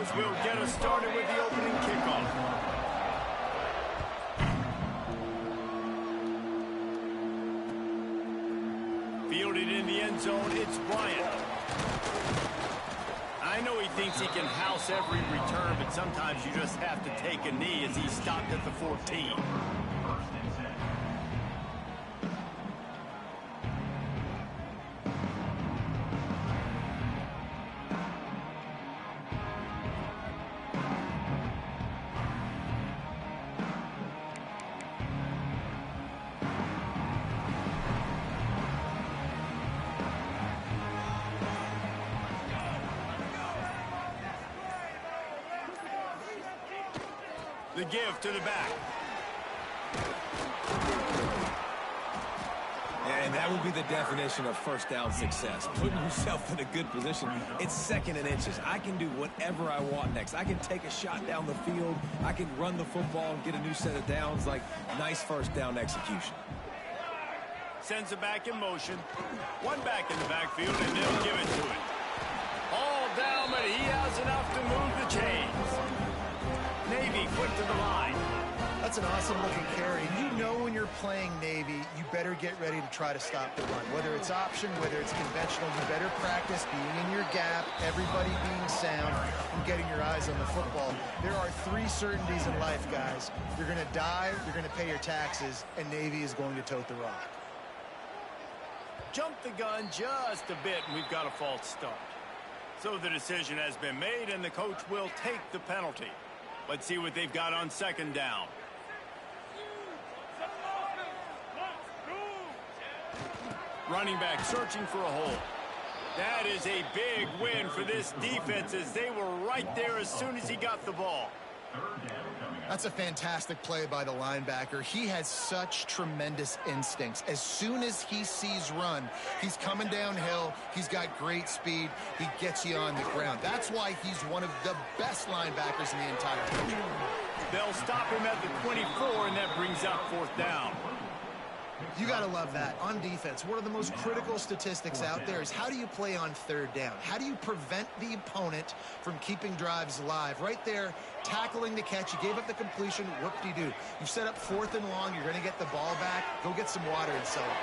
goes. We'll get us started with the opening kickoff. Fielded in the end zone, it's Bryant. I know he thinks he can house every return, but sometimes you just have to take a knee as he stopped at the 14. The give to the back. And that would be the definition of first down success. Putting yourself in a good position. It's 2nd and inches. I can do whatever I want next. I can take a shot down the field. I can run the football and get a new set of downs. Like, nice first down execution. Sends it back in motion. One back in the backfield, and they'll give it to it. All down, but he has enough to move the chains. Navy quick to the line. That's an awesome-looking carry. You know when you're playing Navy, you better get ready to try to stop the run. Whether it's option, whether it's conventional, you better practice being in your gap, everybody being sound, and getting your eyes on the football. There are 3 certainties in life, guys. You're going to die, you're going to pay your taxes, and Navy is going to tote the rock. Jump the gun just a bit, and we've got a false start. So the decision has been made, and the coach will take the penalty. Let's see what they've got on 2nd down. Running back searching for a hole. That is a big win for this defense as they were right there as soon as he got the ball. That's a fantastic play by the linebacker. He has such tremendous instincts. As soon as he sees run, he's coming downhill. He's got great speed. He gets you on the ground. That's why he's one of the best linebackers in the entire country. They'll stop him at the 24, and that brings up 4th down. You got to love that. On defense, one of the most critical statistics out there is how do you play on 3rd down? How do you prevent the opponent from keeping drives alive? Right there, tackling the catch. You gave up the completion. Whoop-de-doo. You set up 4th and long. You're going to get the ball back. Go get some water and celebrate.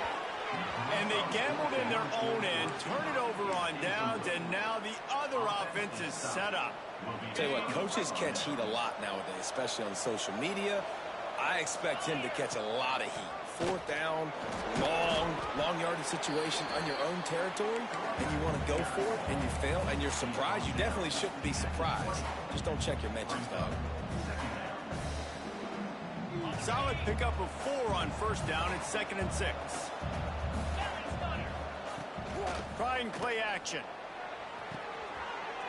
And they gambled in their own end, turn it over on downs, and now the other offense is set up. Tell you what, coaches catch heat a lot nowadays, especially on social media. I expect him to catch a lot of heat. 4th down, long yardage situation on your own territory, and you want to go for it, and you fail, and you're surprised. You definitely shouldn't be surprised. Just don't check your mentions, dog. Solid pickup of 4 on 1st down. It's 2nd and 6. Trying play action.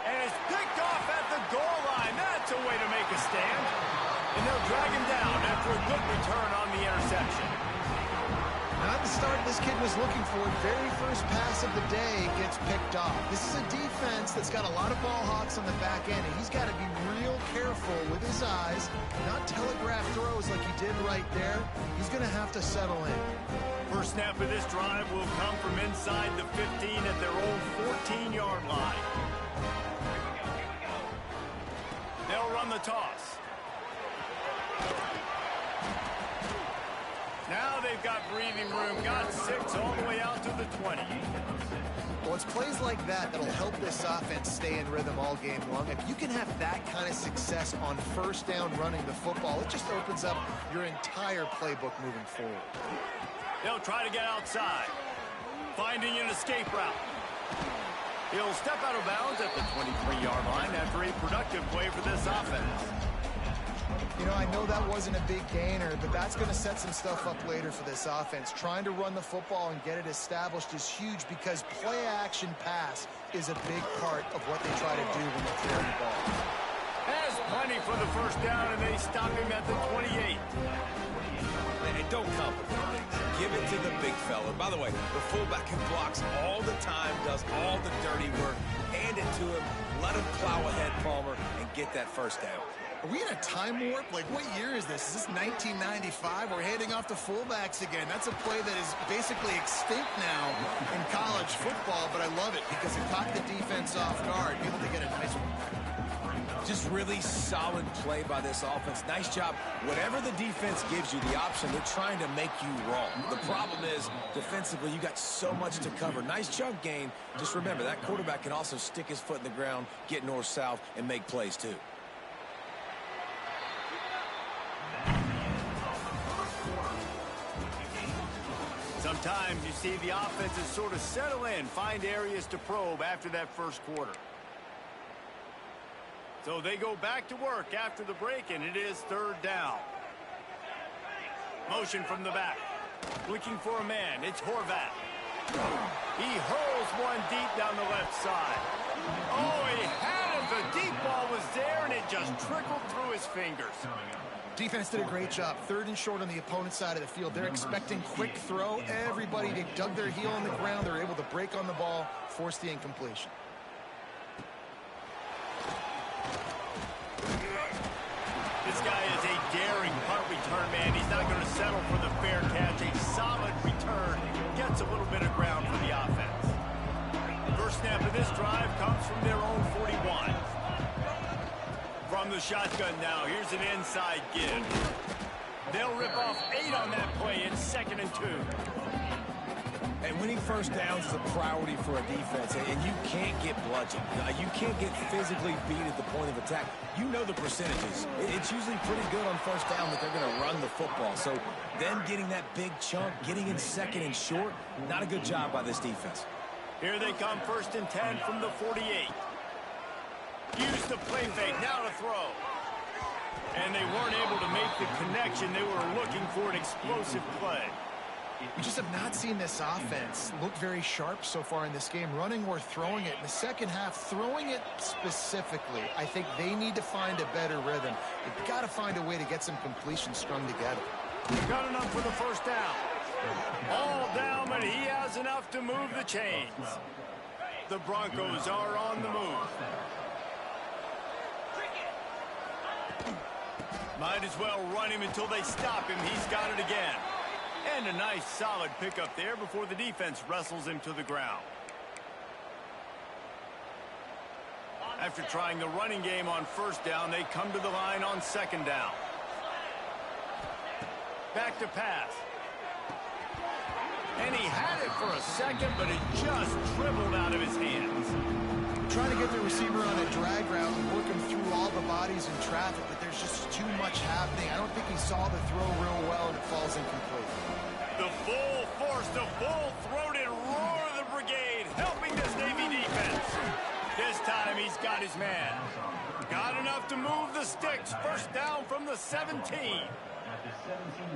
And it's picked off at the goal line. That's a way to make a stand. And they'll drag him down after a good return on the interception. Not the start this kid was looking for. Very first pass of the day gets picked off. This is a defense that's got a lot of ball hawks on the back end, and he's got to be real careful with his eyes, not telegraph throws like he did right there. He's going to have to settle in. First snap of this drive will come from inside the 15 at their own 14-yard line. They'll run the toss. Now they've got breathing room, got 6 all the way out to the 20. Well, it's plays like that that'll help this offense stay in rhythm all game long. If you can have that kind of success on 1st down running the football, it just opens up your entire playbook moving forward. They'll try to get outside, finding an escape route. He'll step out of bounds at the 23-yard line after a productive play for this offense. You know, I know that wasn't a big gainer, but that's going to set some stuff up later for this offense. Trying to run the football and get it established is huge because play-action pass is a big part of what they try to do when they're throwing the ball. Has plenty for the 1st down, and they stop him at the 28. And don't complicate things. Give it to the big fella. By the way, the fullback who blocks all the time, does all the dirty work. Hand it to him, let him plow ahead, Palmer, and get that 1st down. Are we in a time warp? Like, what year is this? Is this 1995? We're handing off to fullbacks again. That's a play that is basically extinct now in college football, but I love it because it caught the defense off guard, able to get a nice one. Just really solid play by this offense. Nice job. Whatever the defense gives you the option, they're trying to make you wrong. The problem is, defensively, you got so much to cover. Nice chunk gain. Just remember, that quarterback can also stick his foot in the ground, get north-south, and make plays too. Sometimes you see the offenses sort of settle in, find areas to probe after that first quarter. So they go back to work after the break, and it is third down. Motion from the back. Looking for a man. It's Horvat. He hurls one deep down the left side. Oh, he had it. The deep ball was there, and it just trickled through his fingers. Defense did a great job. Third and short on the opponent's side of the field. They're expecting quick throw. Everybody, they dug their heel on the ground. They're able to break on the ball, force the incompletion. This guy is a daring punt return man. He's not going to settle for the fair catch. A solid return. Gets a little bit of ground for the offense. First snap of this drive comes from their own 41. From the shotgun now, here's an inside give. They'll rip off 8 on that play. It's 2nd and 2. And winning first downs is a priority for a defense, and you can't get bludgeoned. You can't get physically beat at the point of attack. You know the percentages. It's usually pretty good on first down that they're going to run the football. So them getting that big chunk, getting in 2nd and short, not a good job by this defense. Here they come, 1st and 10 from the 48. Use the play fake, now to throw. And they weren't able to make the connection. They were looking for an explosive play. We just have not seen this offense look very sharp so far in this game, running or throwing it. In the second half, throwing it specifically, I think they need to find a better rhythm. They've got to find a way to get some completion strung together. Got enough for the first down. All down, but he has enough to move the chains. The Broncos are on the move. Might as well run him until they stop him. He's got it again. And a nice solid pickup there before the defense wrestles him to the ground. After trying the running game on first down, they come to the line on 2nd down. Back to pass. And he had it for a second, but it just dribbled out of his hands. Trying to get the receiver on a drag route and work him through all the bodies in traffic, but there's just too much happening. I don't think he saw the throw real well, and it falls incomplete. The full force, the full-throated roar of the brigade, helping this Navy defense. This time he's got his man. Got enough to move the sticks. First down from the 17.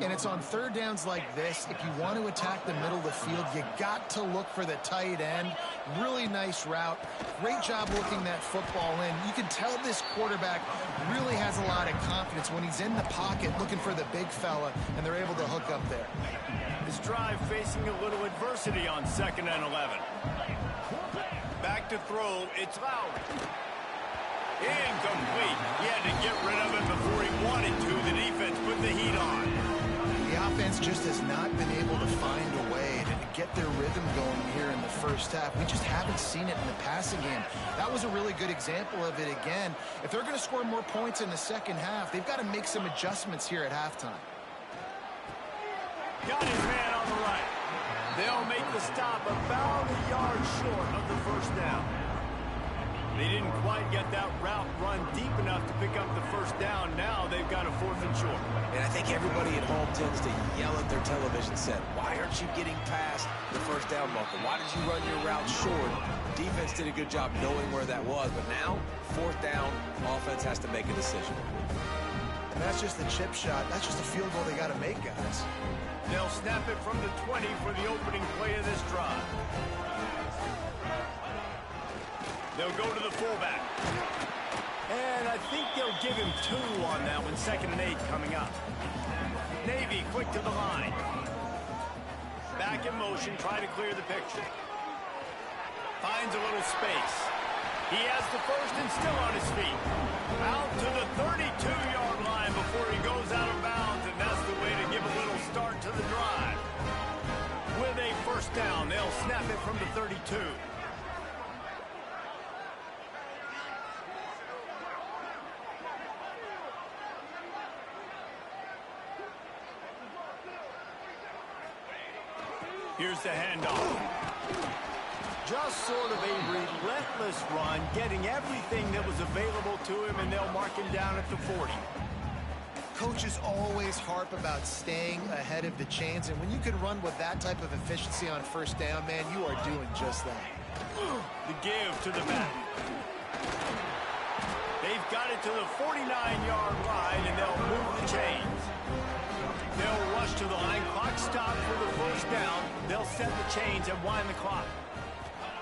And it's on third downs like this. If you want to attack the middle of the field, you got to look for the tight end. Really nice route. Great job looking that football in. You can tell this quarterback really has a lot of confidence when he's in the pocket looking for the big fella, and they're able to hook up there. This drive facing a little adversity on 2nd and 11. Back to throw. It's Lowry. Incomplete. He had to get rid of it before he wanted to. The defense put the heat on. The offense just has not been able to find a way to get their rhythm going here in the first half. We just haven't seen it in the passing game. That was a really good example of it again. If they're going to score more points in the second half, they've got to make some adjustments here at halftime. Got his man on the right. They'll make the stop about a yard short of the first down. They didn't quite get that route run deep enough to pick up the first down. Now they've got a 4th and short. And I think everybody at home tends to yell at their television set, why aren't you getting past the first down marker? Why did you run your route short? Defense did a good job knowing where that was, but now, 4th down, offense has to make a decision. And that's just the chip shot. That's just a field goal they got to make, guys. They'll snap it from the 20 for the opening play of this drive. They'll go to the fullback. And I think they'll give him 2 on that one. 2nd and 8 coming up. Navy quick to the line. Back in motion, try to clear the picture. Finds a little space. He has the first and still on his feet. Out to the 32-yard line before he goes out of bounds, and that's the way to give a little start to the drive. With a first down, they'll snap it from the 32. Here's the handoff. Just sort of a relentless run, getting everything that was available to him, and they'll mark him down at the 40. Coaches always harp about staying ahead of the chains, and when you can run with that type of efficiency on first down, man, you are doing just that. The give to the back. They've got it to the 49-yard line, and they'll move the chains. They'll rush to the line. Clock stopped for the first down. They'll set the chains and wind the clock.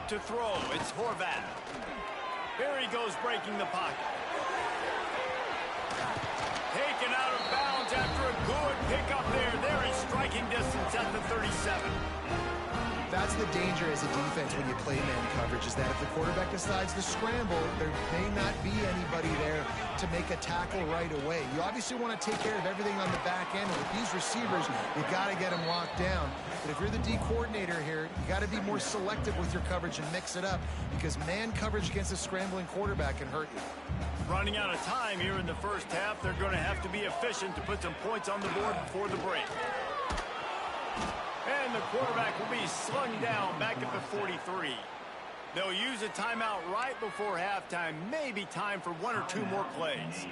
To throw, it's Horvath. Here he goes, breaking the pocket. Taken out of bounds after a good pickup there. There is striking distance at the 37. That's the danger as a defense when you play man coverage, is that if the quarterback decides to scramble, there may not be anybody there to make a tackle right away. You obviously want to take care of everything on the back end, and with these receivers, you got to get them locked down. But if you're the D coordinator here, you got to be more selective with your coverage and mix it up, because man coverage against a scrambling quarterback can hurt you. Running out of time here in the first half, they're going to have to be efficient to put some points on the board before the break. And the quarterback will be slung down back at the 43. They'll use a timeout right before halftime. Maybe time for one or two more plays.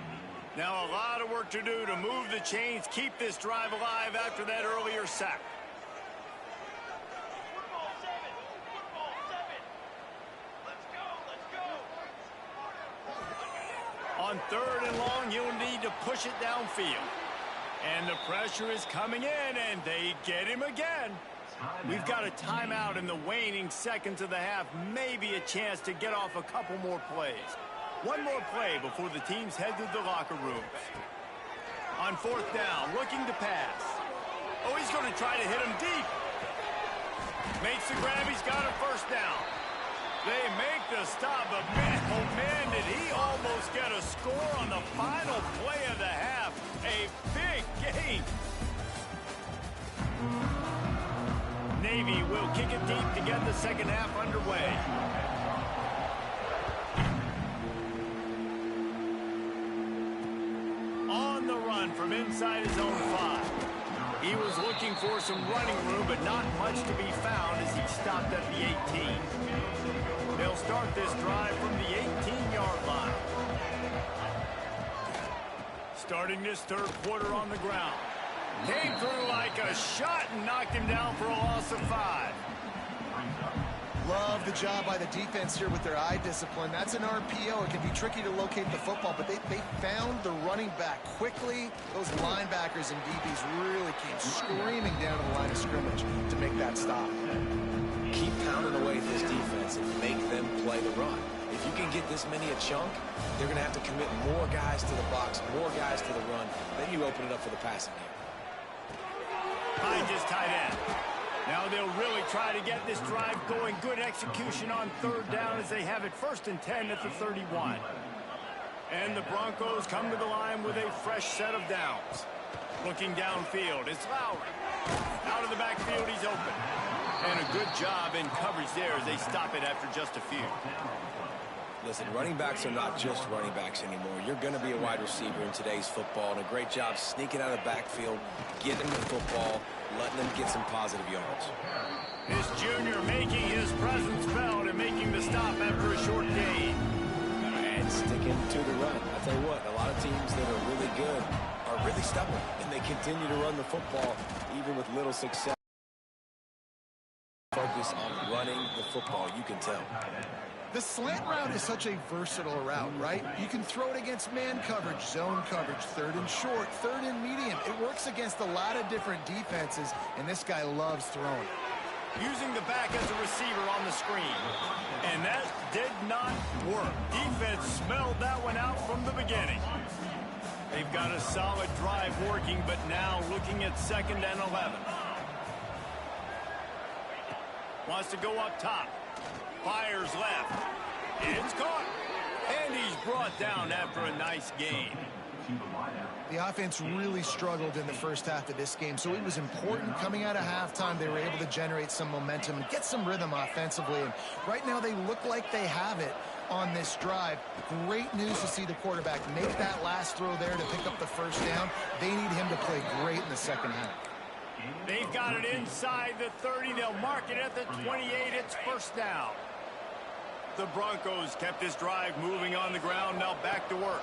Now a lot of work to do to move the chains, keep this drive alive after that earlier sack. On third and long, you'll need to push it downfield. And the pressure is coming in, and they get him again. We've got a timeout in the waning seconds of the half. Maybe a chance to get off a couple more plays. One more play before the teams head to the locker rooms. On fourth down, looking to pass. Oh, he's going to try to hit him deep. Makes the grab. He's got a first down. They make the stop, but man, oh man, did he almost get a score on the final play of the half. A big gain. Navy will kick it deep to get the second half underway. On the run from inside his own 5. He was looking for some running room, but not much to be found as he stopped at the 18. They'll start this drive from the 18-yard line. Starting this third quarter on the ground. Came through like a shot and knocked him down for a loss of 5. Love the job by the defense here with their eye discipline. That's an RPO. It can be tricky to locate the football, but they found the running back quickly. Those linebackers and DBs really came screaming down to the line of scrimmage to make that stop. Keep pounding away at this defense and make them play the run. If you can get this many a chunk, they're going to have to commit more guys to the box, more guys to the run. Then you open it up for the passing game. Behind his tight end. Now they'll really try to get this drive going. Good execution on third down as they have it 1st and 10 at the 31. And the Broncos come to the line with a fresh set of downs. Looking downfield, it's Lowry. Out of the backfield, he's open. And a good job in coverage there as they stop it after just a few. Listen, running backs are not just running backs anymore. You're going to be a wide receiver in today's football, and a great job sneaking out of the backfield, getting the football, letting them get some positive yards. This junior making his presence felt and making the stop after a short gain. And sticking to the run. I'll tell you what, a lot of teams that are really good are really stubborn, and they continue to run the football even with little success. Focus on running the football, you can tell. The slant route is such a versatile route, right? You can throw it against man coverage, zone coverage, third and short, third and medium. It works against a lot of different defenses, and this guy loves throwing. Using the back as a receiver on the screen. And that did not work. Defense smelled that one out from the beginning. They've got a solid drive working, but now looking at 2nd and 11. Wants to go up top. Fires left. It's caught. And he's brought down after a nice gain. The offense really struggled in the first half of this game, so it was important coming out of halftime. They were able to generate some momentum and get some rhythm offensively. And right now they look like they have it on this drive. Great news to see the quarterback make that last throw there to pick up the first down. They need him to play great in the second half. They've got it inside the 30. They'll mark it at the 28. It's first down. The Broncos kept this drive moving on the ground. Now back to work.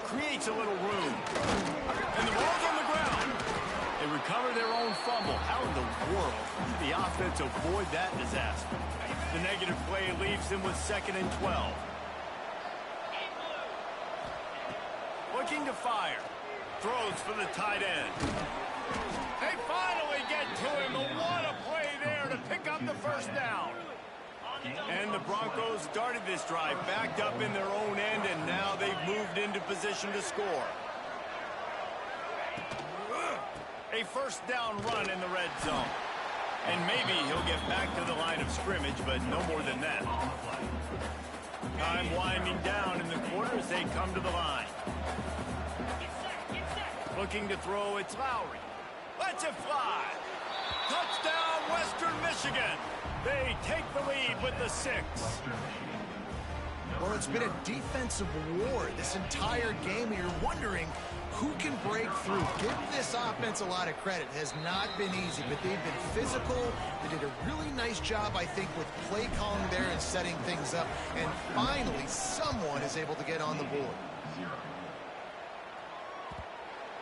Creates a little room. And the ball's on the ground. They recover their own fumble. How in the world did the offense avoid that disaster? The negative play leaves them with 2nd and 12. Looking to fire. Throws for the tight end. They finally get to him. What a play there to pick up the first down. And the Broncos started this drive backed up in their own end, and now they've moved into position to score. A first down run in the red zone. And maybe he'll get back to the line of scrimmage, but no more than that. Time winding down in the quarter as they come to the line. Looking to throw, it's Lowry. Lets it fly. Touchdown, Western Michigan. They take the lead with the 6. Well, it's been a defensive war this entire game. You're wondering who can break through. Give this offense a lot of credit. It has not been easy, but they've been physical. They did a really nice job, I think, with play calling there and setting things up. And finally, someone is able to get on the board.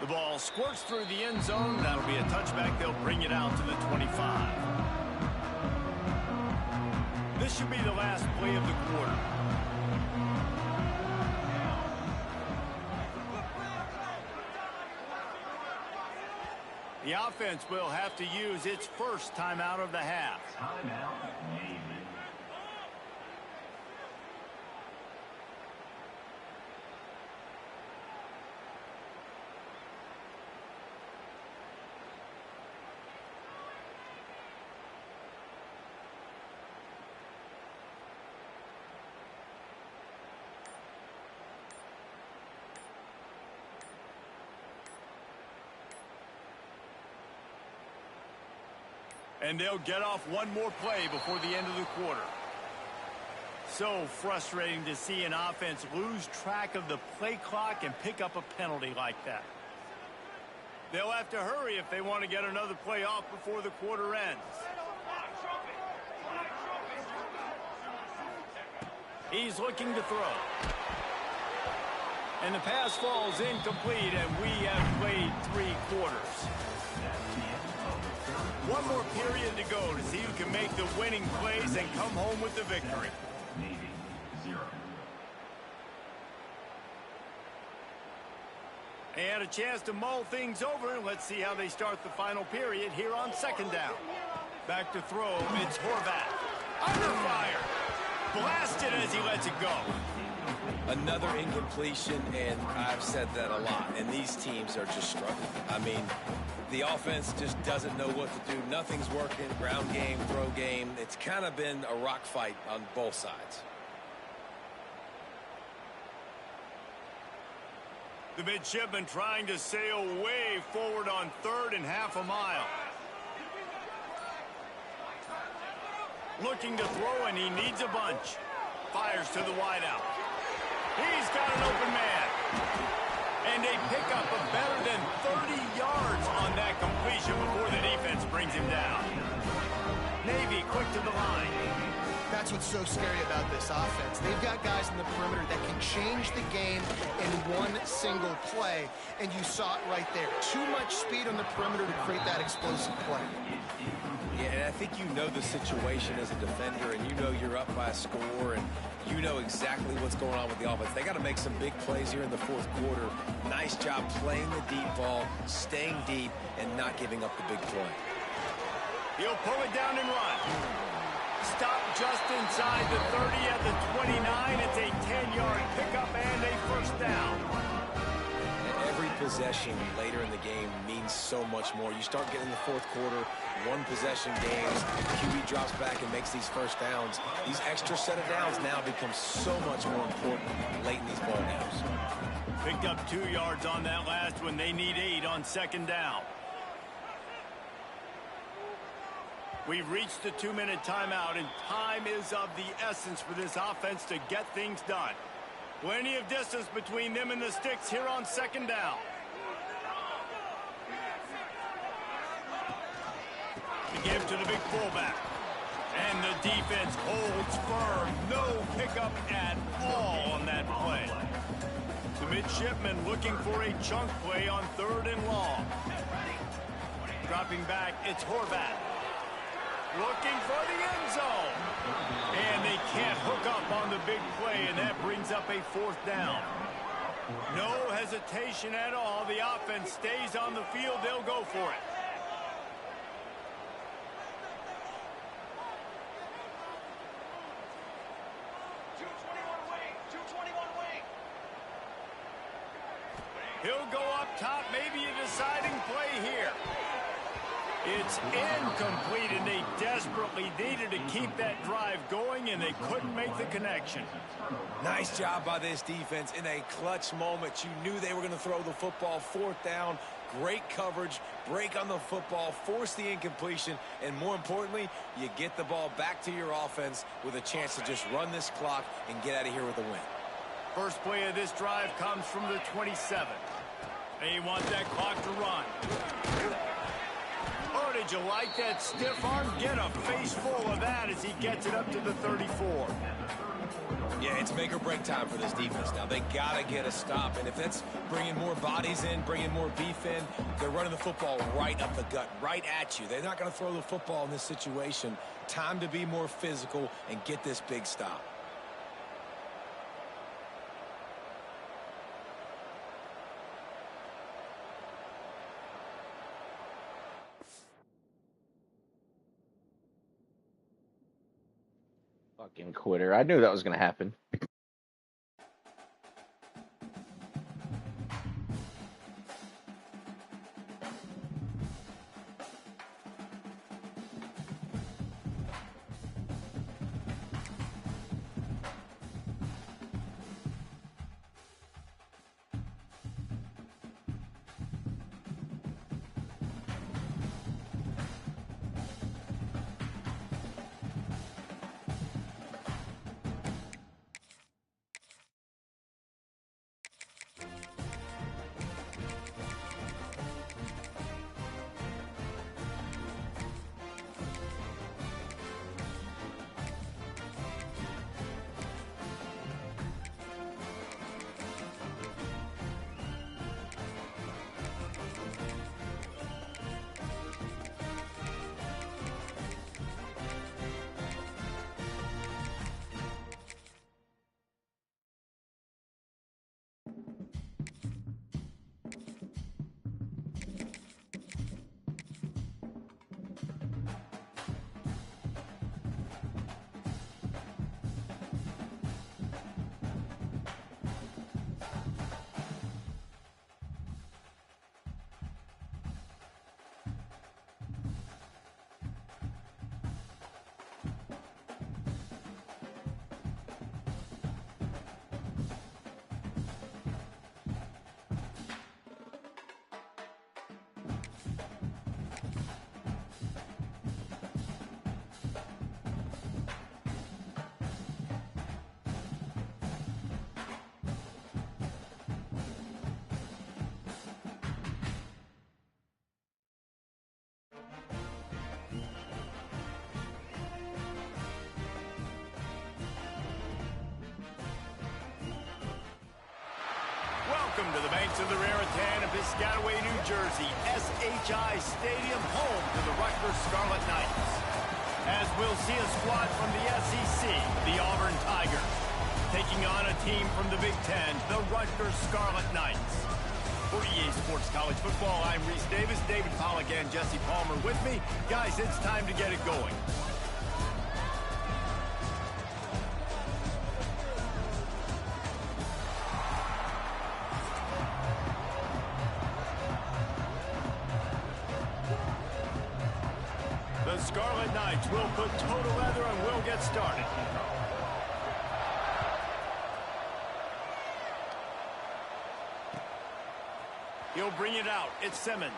The ball squirts through the end zone. That'll be a touchback. They'll bring it out to the 25. This should be the last play of the quarter. The offense will have to use its first timeout of the half. And they'll get off one more play before the end of the quarter. So frustrating to see an offense lose track of the play clock and pick up a penalty like that. They'll have to hurry if they want to get another play off before the quarter ends. He's looking to throw. And the pass falls incomplete, and we have played 3 quarters. One more period to go to see who can make the winning plays and come home with the victory. They had a chance to mull things over. Let's see how they start the final period here on 2nd down. Back to throw, it's Horvath. Under fire. Blasted as he lets it go. Another incompletion, and I've said that a lot, and these teams are just struggling. I mean, the offense just doesn't know what to do. Nothing's working. Ground game, throw game. It's kind of been a rock fight on both sides. The midshipman trying to sail way forward on 3rd and half a mile. Looking to throw, and he needs a bunch. Fires to the wideout. He's got an open man. And a pickup of better than 30 yards on that completion before the defense brings him down. Navy quick to the line. That's what's so scary about this offense. They've got guys in the perimeter that can change the game in one single play. And you saw it right there. Too much speed on the perimeter to create that explosive play. Yeah, and I think you know the situation as a defender, and you know you're up by a score, and you know exactly what's going on with the offense. They got to make some big plays here in the 4th quarter. Nice job playing the deep ball, staying deep, and not giving up the big play. He'll pull it down and run. Stop just inside the 30 at the 29. It's a 10-yard pickup and a first down. Every possession later in the game means so much more. You start getting the 4th quarter, one-possession games, QB drops back and makes these first downs. These extra set of downs now become so much more important late in these ball games. Picked up 2 yards on that last one. They need 8 on 2nd down. We've reached the 2-minute timeout, and time is of the essence for this offense to get things done. Plenty of distance between them and the sticks here on 2nd down. to give to the big fullback. And the defense holds firm. No pickup at all on that play. The midshipman looking for a chunk play on 3rd and long. Dropping back, it's Horvath. Looking for the end zone. And they can't hook up on the big play, and that brings up a 4th down. No hesitation at all. The offense stays on the field. They'll go for it. He'll go up top, maybe a deciding play here. It's incomplete, and they desperately needed to keep that drive going, and they couldn't make the connection. Nice job by this defense in a clutch moment. You knew they were going to throw the football. 4th down, great coverage, break on the football, force the incompletion, and more importantly, you get the ball back to your offense with a chance to just run this clock and get out of here with a win. First play of this drive comes from the 27. They want that clock to run. Oh, did you like that stiff arm? Get a face full of that as he gets it up to the 34. Yeah, it's make or break time for this defense now. They got to get a stop, and if that's bringing more bodies in, bringing more beef in, they're running the football right up the gut, right at you. They're not going to throw the football in this situation. Time to be more physical and get this big stop. Fucking quitter. I knew that was going to happen. Welcome to the banks of the Raritan in Piscataway, New Jersey. SHI Stadium, home to the Rutgers Scarlet Knights. As we'll see a squad from the SEC, the Auburn Tigers, taking on a team from the Big Ten, the Rutgers Scarlet Knights. For EA Sports College Football, I'm Reese Davis, David Pollack, and Jesse Palmer with me. Guys, it's time to get it going. The Scarlet Knights will put total leather and we'll get started. He'll bring it out. It's Simmons.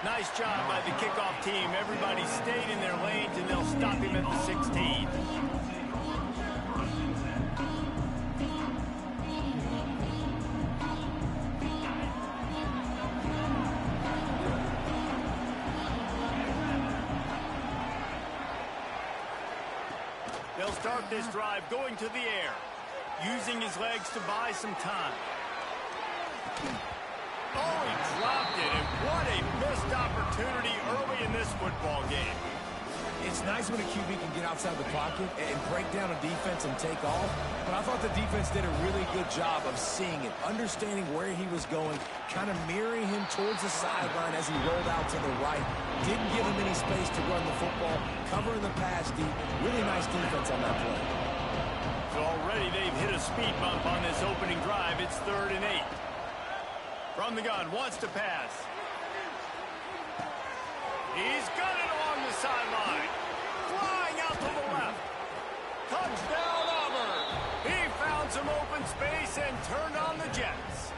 Nice job by the kickoff team. Everybody stayed in their lanes, and they'll stop him at the 16. start this drive going to the air, using his legs to buy some time. Oh, he dropped it, and what a missed opportunity early in this football game. It's nice when a QB can get outside the pocket and break down a defense and take off, but I thought the defense did a really good job of seeing it, understanding where he was going, kind of mirroring him towards the sideline as he rolled out to the right. Didn't give him any space to run the football, covering the pass deep. Really nice defense on that play. So already they've hit a speed bump on this opening drive. It's 3rd and 8. From the gun, wants to pass. He's got it along the sideline. Flying out to the left. Touchdown, Auburn. He found some open space and turned on the Jets.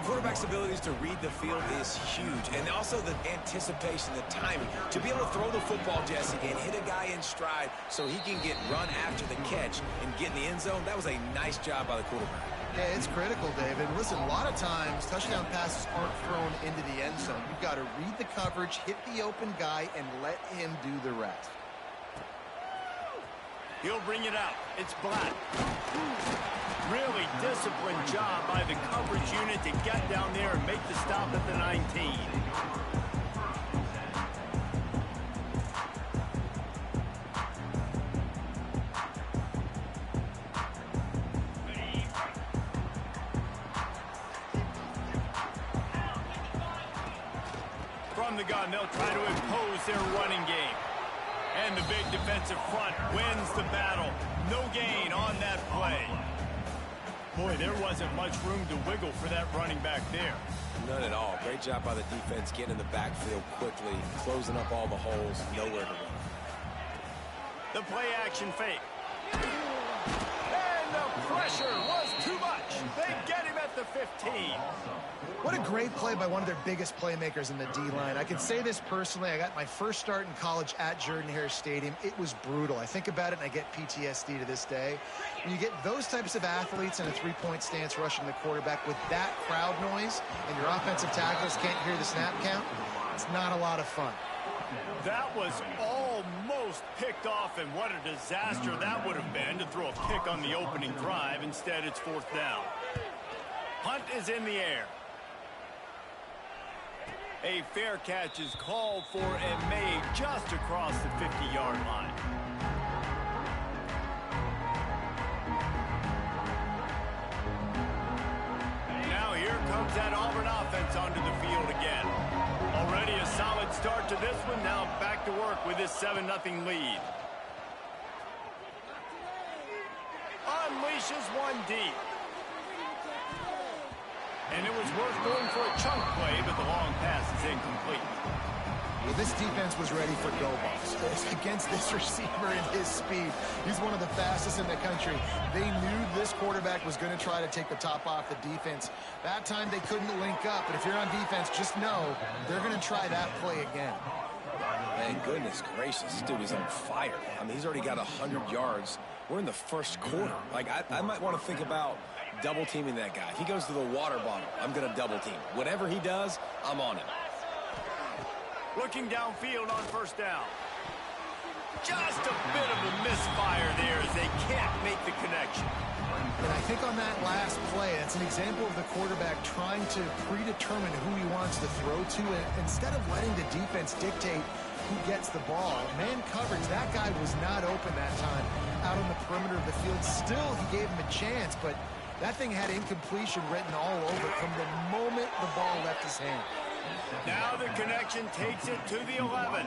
Quarterback's abilities to read the field is huge, and also the anticipation, the timing. To be able to throw the football, Jesse, and hit a guy in stride so he can get run after the catch and get in the end zone, that was a nice job by the quarterback. Yeah, it's critical, David. Listen, a lot of times touchdown passes aren't thrown into the end zone. You've got to read the coverage, hit the open guy, and let him do the rest. He'll bring it out. It's Black. Really disciplined job by the coverage unit to get down there and make the stop at the 19. From the gun, they'll try to impose their running game. And the big defensive front wins the battle. No gain on that play. Boy, there wasn't much room to wiggle for that running back there. None at all. Great job by the defense getting in the backfield quickly, closing up all the holes, nowhere to run. The play action fake. And the pressure was too much. They get him at the 15. What a great play by one of their biggest playmakers in the D-line. I can say this personally. I got my first start in college at Jordan-Hare Stadium. It was brutal. I think about it, and I get PTSD to this day. When you get those types of athletes in a three-point stance rushing the quarterback with that crowd noise, and your offensive tackles can't hear the snap count, it's not a lot of fun. That was almost picked off, and what a disaster that would have been to throw a pick on the opening drive. Instead, it's 4th down. Punt is in the air. A fair catch is called for and made just across the 50-yard line. Now here comes that Auburn offense onto the field again. Already a solid start to this one. Now back to work with this 7-0 lead. Unleashes one deep. And it was worth going for a chunk play, but the long pass is incomplete. Well, this defense was ready for go balls against this receiver and his speed. He's one of the fastest in the country. They knew this quarterback was going to try to take the top off the defense. That time they couldn't link up, but if you're on defense, just know they're going to try that play again. Man, goodness gracious, this dude is on fire. I mean, he's already got 100 yards. We're in the first quarter. Like, I might want to think about double teaming that guy. If he goes to the water bottle, I'm going to double team. Whatever he does, I'm on him. Looking downfield on 1st down. Just a bit of a misfire there as they can't make the connection. And I think on that last play, it's an example of the quarterback trying to predetermine who he wants to throw to, and instead of letting the defense dictate who gets the ball. Man coverage, that guy was not open that time out on the perimeter of the field. Still, he gave him a chance, but that thing had incompletion written all over it from the moment the ball left his hand. Now the connection takes it to the 11.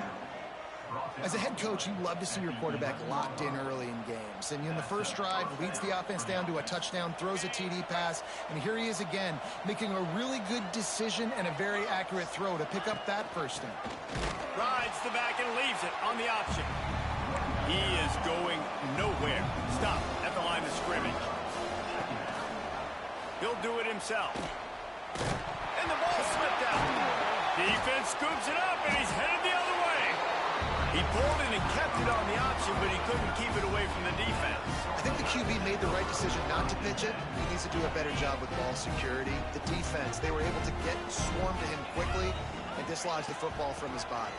As a head coach, you love to see your quarterback locked in early in games. And in the first drive, leads the offense down to a touchdown, throws a TD pass, and here he is again, making a really good decision and a very accurate throw to pick up that first down. Rides the back and leaves it on the option. He is going nowhere. Stop at the line of scrimmage. He'll do it himself. And the ball slipped out. Defense scoops it up, and he's headed the other way. He pulled it and kept it on the option, but he couldn't keep it away from the defense. I think the QB made the right decision not to pitch it. He needs to do a better job with ball security. The defense, they were able to get swarmed to him quickly and dislodge the football from his body.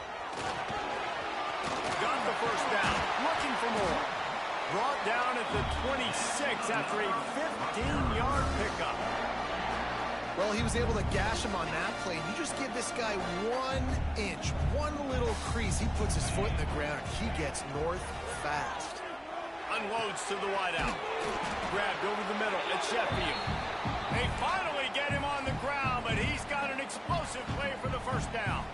Got the first down, looking for more. Brought down at the 26 after a 15-yard pickup. Well, he was able to gash him on that play. You just give this guy 1 inch, one little crease. He puts his foot in the ground. He gets north fast. Unloads to the wideout. Grabbed over the middle at Sheffield. They finally get him on the ground, but he's got an explosive play for the first down.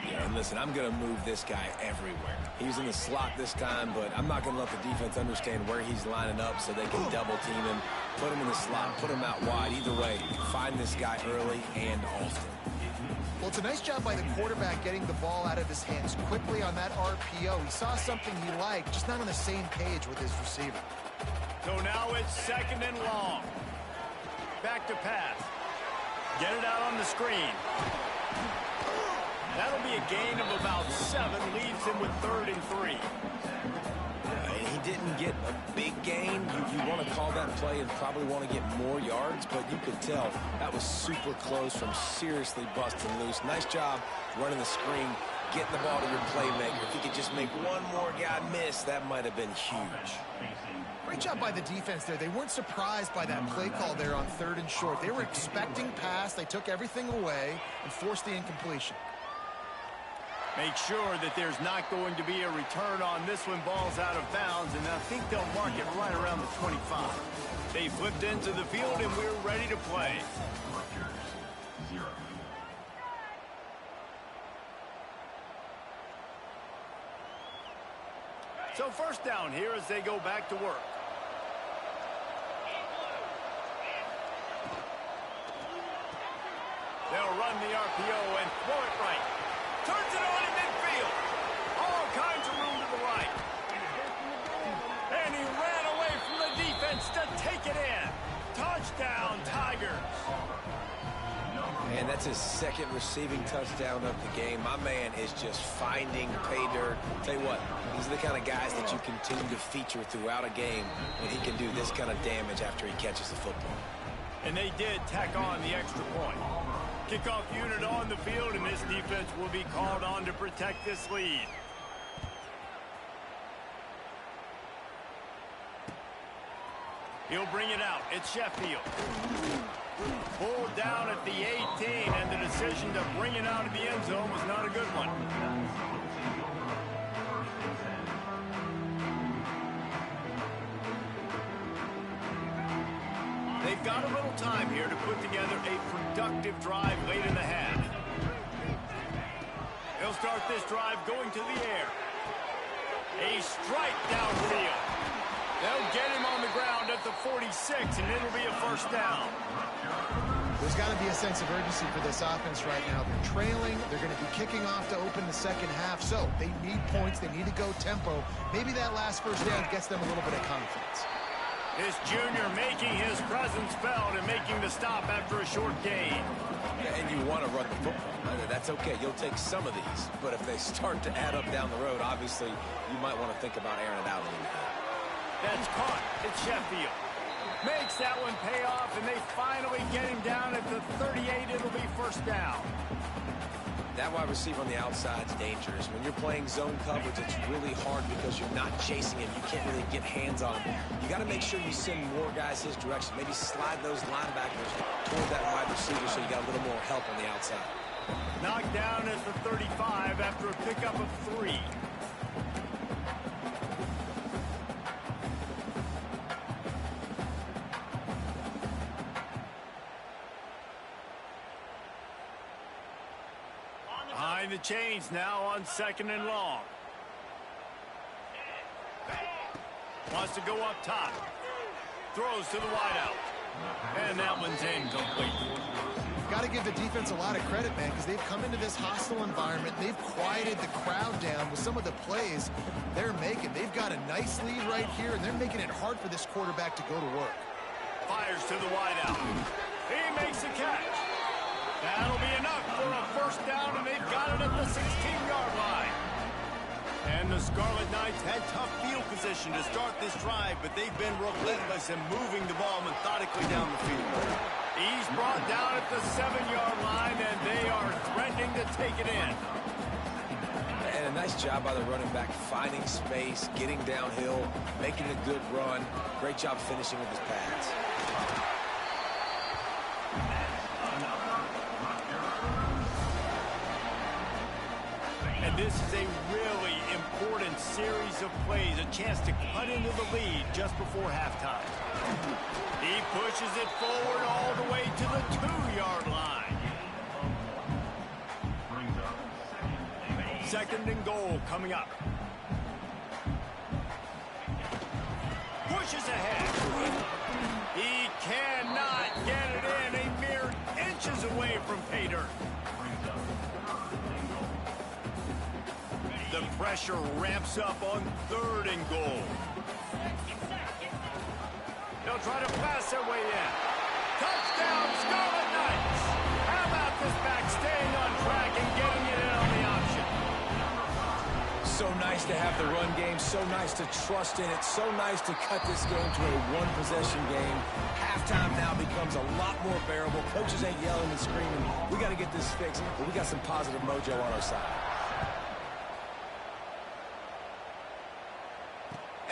Yeah, and listen, I'm going to move this guy everywhere. He's in the slot this time, but I'm not going to let the defense understand where he's lining up so they can double team him, put him in the slot, put him out wide. Either way, find this guy early and often. Well, it's a nice job by the quarterback getting the ball out of his hands quickly on that RPO. He saw something he liked, just not on the same page with his receiver. So now it's 2nd and long. Back to pass. Get it out on the screen. That'll be a gain of about 7, leaves him with 3rd and 3. He didn't get a big gain. You want to call that play and probably want to get more yards, but you could tell that was super close from seriously busting loose. Nice job running the screen, getting the ball to your playmaker. If he could just make one more guy miss, that might have been huge. Great job by the defense there. They weren't surprised by that play call there on 3rd and short. They were expecting pass. They took everything away and forced the incompletion. Make sure that there's not going to be a return on this one. Ball's out of bounds, and I think they'll mark it right around the 25. They flipped into the field, and we're ready to play. So first down here as they go back to work. They'll run the RPO and throw it right. Turns it on in midfield. All kinds of room to the right. And he ran away from the defense to take it in. Touchdown, Tigers. And that's his 2nd receiving touchdown of the game. My man is just finding pay dirt. Tell you what, these are the kind of guys that you continue to feature throughout a game when he can do this kind of damage after he catches the football. And they did tack on the extra point. Kickoff unit on the field, and this defense will be called on to protect this lead. He'll bring it out. It's Sheffield. Pulled down at the 18, and the decision to bring it out of the end zone was not a good one. They've got a little time here to put together a productive drive late in the half. They'll start this drive going to the air. A strike downfield. They'll get him on the ground at the 46, and it'll be a first down. There's got to be a sense of urgency for this offense right now. They're trailing. They're going to be kicking off to open the second half. So they need points. They need to go tempo. Maybe that last first down gets them a little bit of confidence. This junior making his presence felt and making the stop after a short gain. Yeah, and you want to run the football. That's okay. You'll take some of these. But if they start to add up down the road, obviously you might want to think about airing it out a little bit. That's caught. It's Sheffield. Makes that one pay off, and they finally get him down at the 38. It'll be first down. That wide receiver on the outside is dangerous. When you're playing zone coverage, it's really hard because you're not chasing him. You can't really get hands on him. You got to make sure you send more guys his direction. Maybe slide those linebackers toward that wide receiver so you got a little more help on the outside. Knocked down at the 35 after a pickup of 3. Behind the chains now on 2nd and long. Wants to go up top. Throws to the wideout. And that one's incomplete. Got to give the defense a lot of credit, man, because they've come into this hostile environment. They've quieted the crowd down with some of the plays they're making. They've got a nice lead right here, and they're making it hard for this quarterback to go to work. Fires to the wideout. He makes a catch. That'll be enough for a first down, and they've got it at the 16-yard line. And the Scarlet Knights had tough field position to start this drive, but they've been relentless in moving the ball methodically down the field. He's brought down at the 7-yard line, and they are threatening to take it in. And a nice job by the running back, finding space, getting downhill, making a good run. Great job finishing with his pads. And this is a really important series of plays, a chance to cut into the lead just before halftime. He pushes it forward all the way to the 2-yard line. Second and goal coming up. Pushes ahead. He cannot get it in. A mere inches away from pay dirt. The pressure ramps up on third and goal. They'll try to pass their way in. Touchdown, Scarlet Knights! How about this back staying on track and getting it in on the option? So nice to have the run game, so nice to trust in it, so nice to cut this game to a one-possession game. Halftime now becomes a lot more bearable. Coaches ain't yelling and screaming. We got to get this fixed, but we got some positive mojo on our side.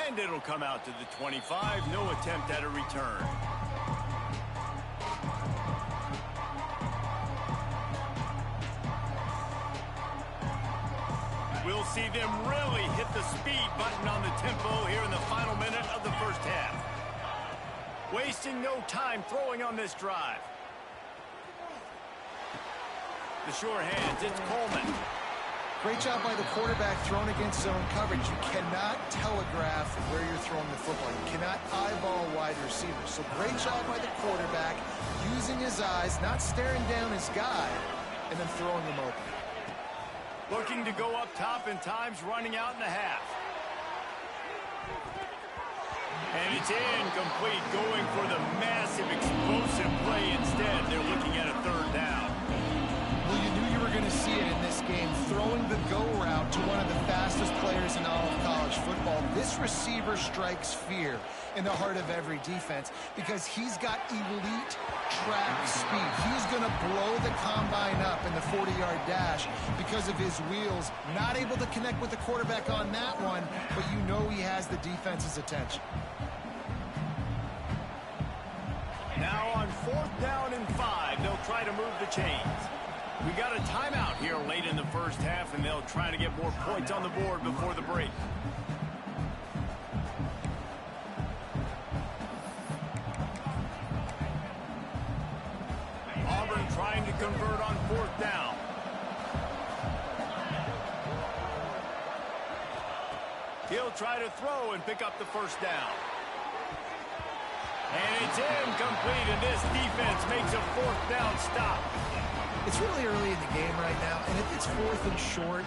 And it'll come out to the 25. No attempt at a return. We'll see them really hit the speed button on the tempo here in the final minute of the first half. Wasting no time throwing on this drive. The sure hands, it's Coleman. Great job by the quarterback thrown against zone coverage. You cannot telegraph where you're throwing the football. You cannot eyeball wide receivers. So great job by the quarterback using his eyes, not staring down his guy, and then throwing him open. Looking to go up top and time's running out in the half. And it's incomplete, going for the massive explosive play instead. They're looking at a third down. Well, you knew you were going to see it in this game, throwing the go route to one of the fastest players in all of college football. This receiver strikes fear in the heart of every defense because he's got elite track speed. He's going to blow the combine up in the 40-yard dash because of his wheels. Not able to connect with the quarterback on that one, but you know he has the defense's attention. Now on 4th down and 5, they'll try to move the chains. We got a timeout here late in the first half, and they'll try to get more points on the board before the break. Auburn trying to convert on 4th down. He'll try to throw and pick up the first down. And it's incomplete, and this defense makes a 4th down stop. It's really early in the game right now, and if it's 4th and short,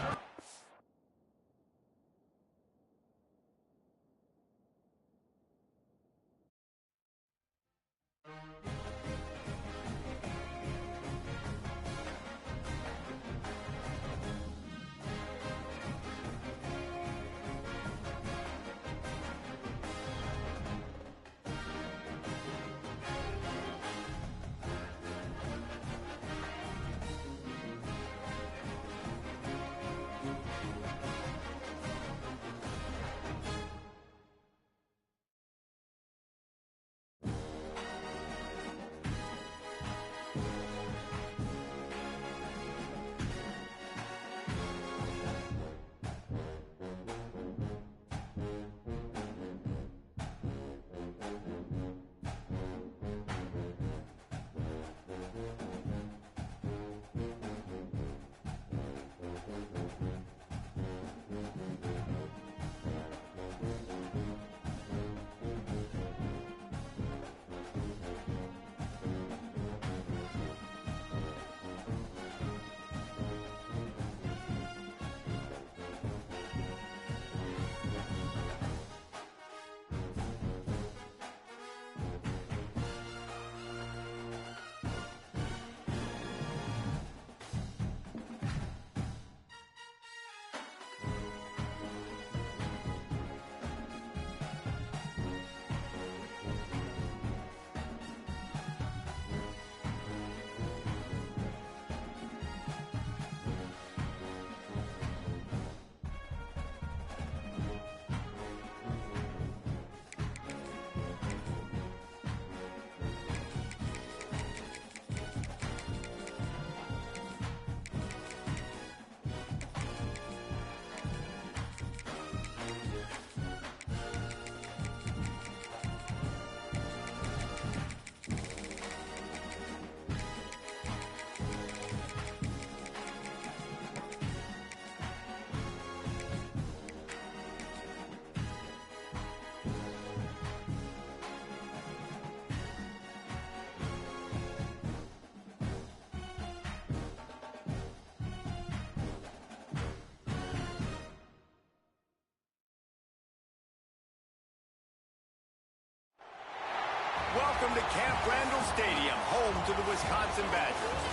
Welcome to Camp Randall Stadium, home to the Wisconsin Badgers.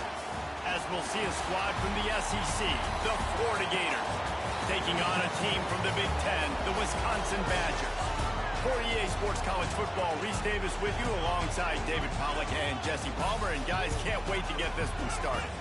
As we'll see a squad from the SEC, the Florida Gators, taking on a team from the Big Ten, the Wisconsin Badgers. For EA Sports College Football, Reese Davis with you alongside David Pollack and Jesse Palmer. And guys, can't wait to get this one started.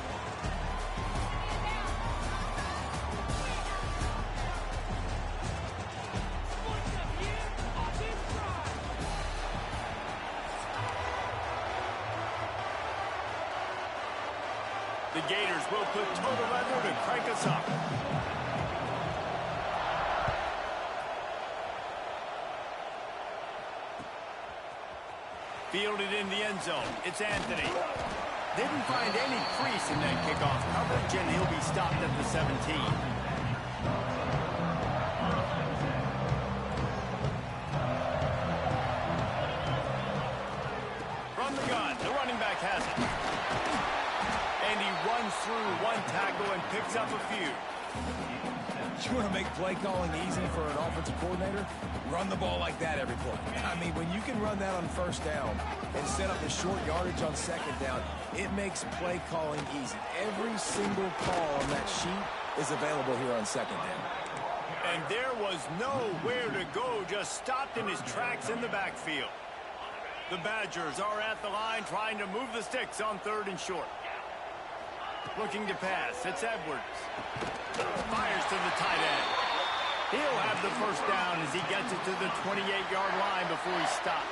The Gators will put total weather to crank us up. Fielded in the end zone. It's Anthony. Didn't find any crease in that kickoff coverage, and he'll be stopped at the 17. From the gun, the running back has it. And he runs through one tackle and picks up a few. You want to make play calling easy for an offensive coordinator? Run the ball like that every play. I mean, when you can run that on first down and set up the short yardage on second down, it makes play calling easy. Every single call on that sheet is available here on second down. And there was nowhere to go, just stopped in his tracks in the backfield. The Badgers are at the line trying to move the sticks on 3rd and short. Looking to pass. It's Edwards. Fires to the tight end. He'll have the first down as he gets it to the 28-yard line before he's stopped.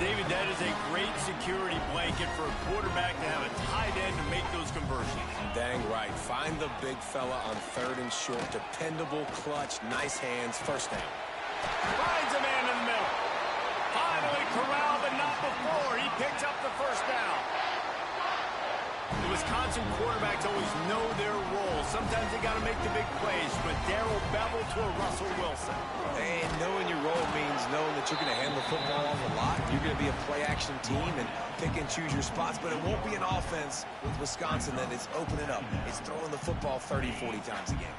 David, that is a great security blanket for a quarterback to have a tight end to make those conversions. Dang right. Find the big fella on 3rd and short. Dependable, clutch, nice hands, first down. Finds a man in the middle. Finally corralled, but not before. He picks up the first down. The Wisconsin quarterbacks always know their role. Sometimes they got to make the big plays, from a Darrell Bevel to a Russell Wilson. And knowing your role means knowing that you're going to handle the football off a lot. You're going to be a play-action team and pick and choose your spots, but it won't be an offense with Wisconsin that is opening up. It's throwing the football 30, 40 times a game.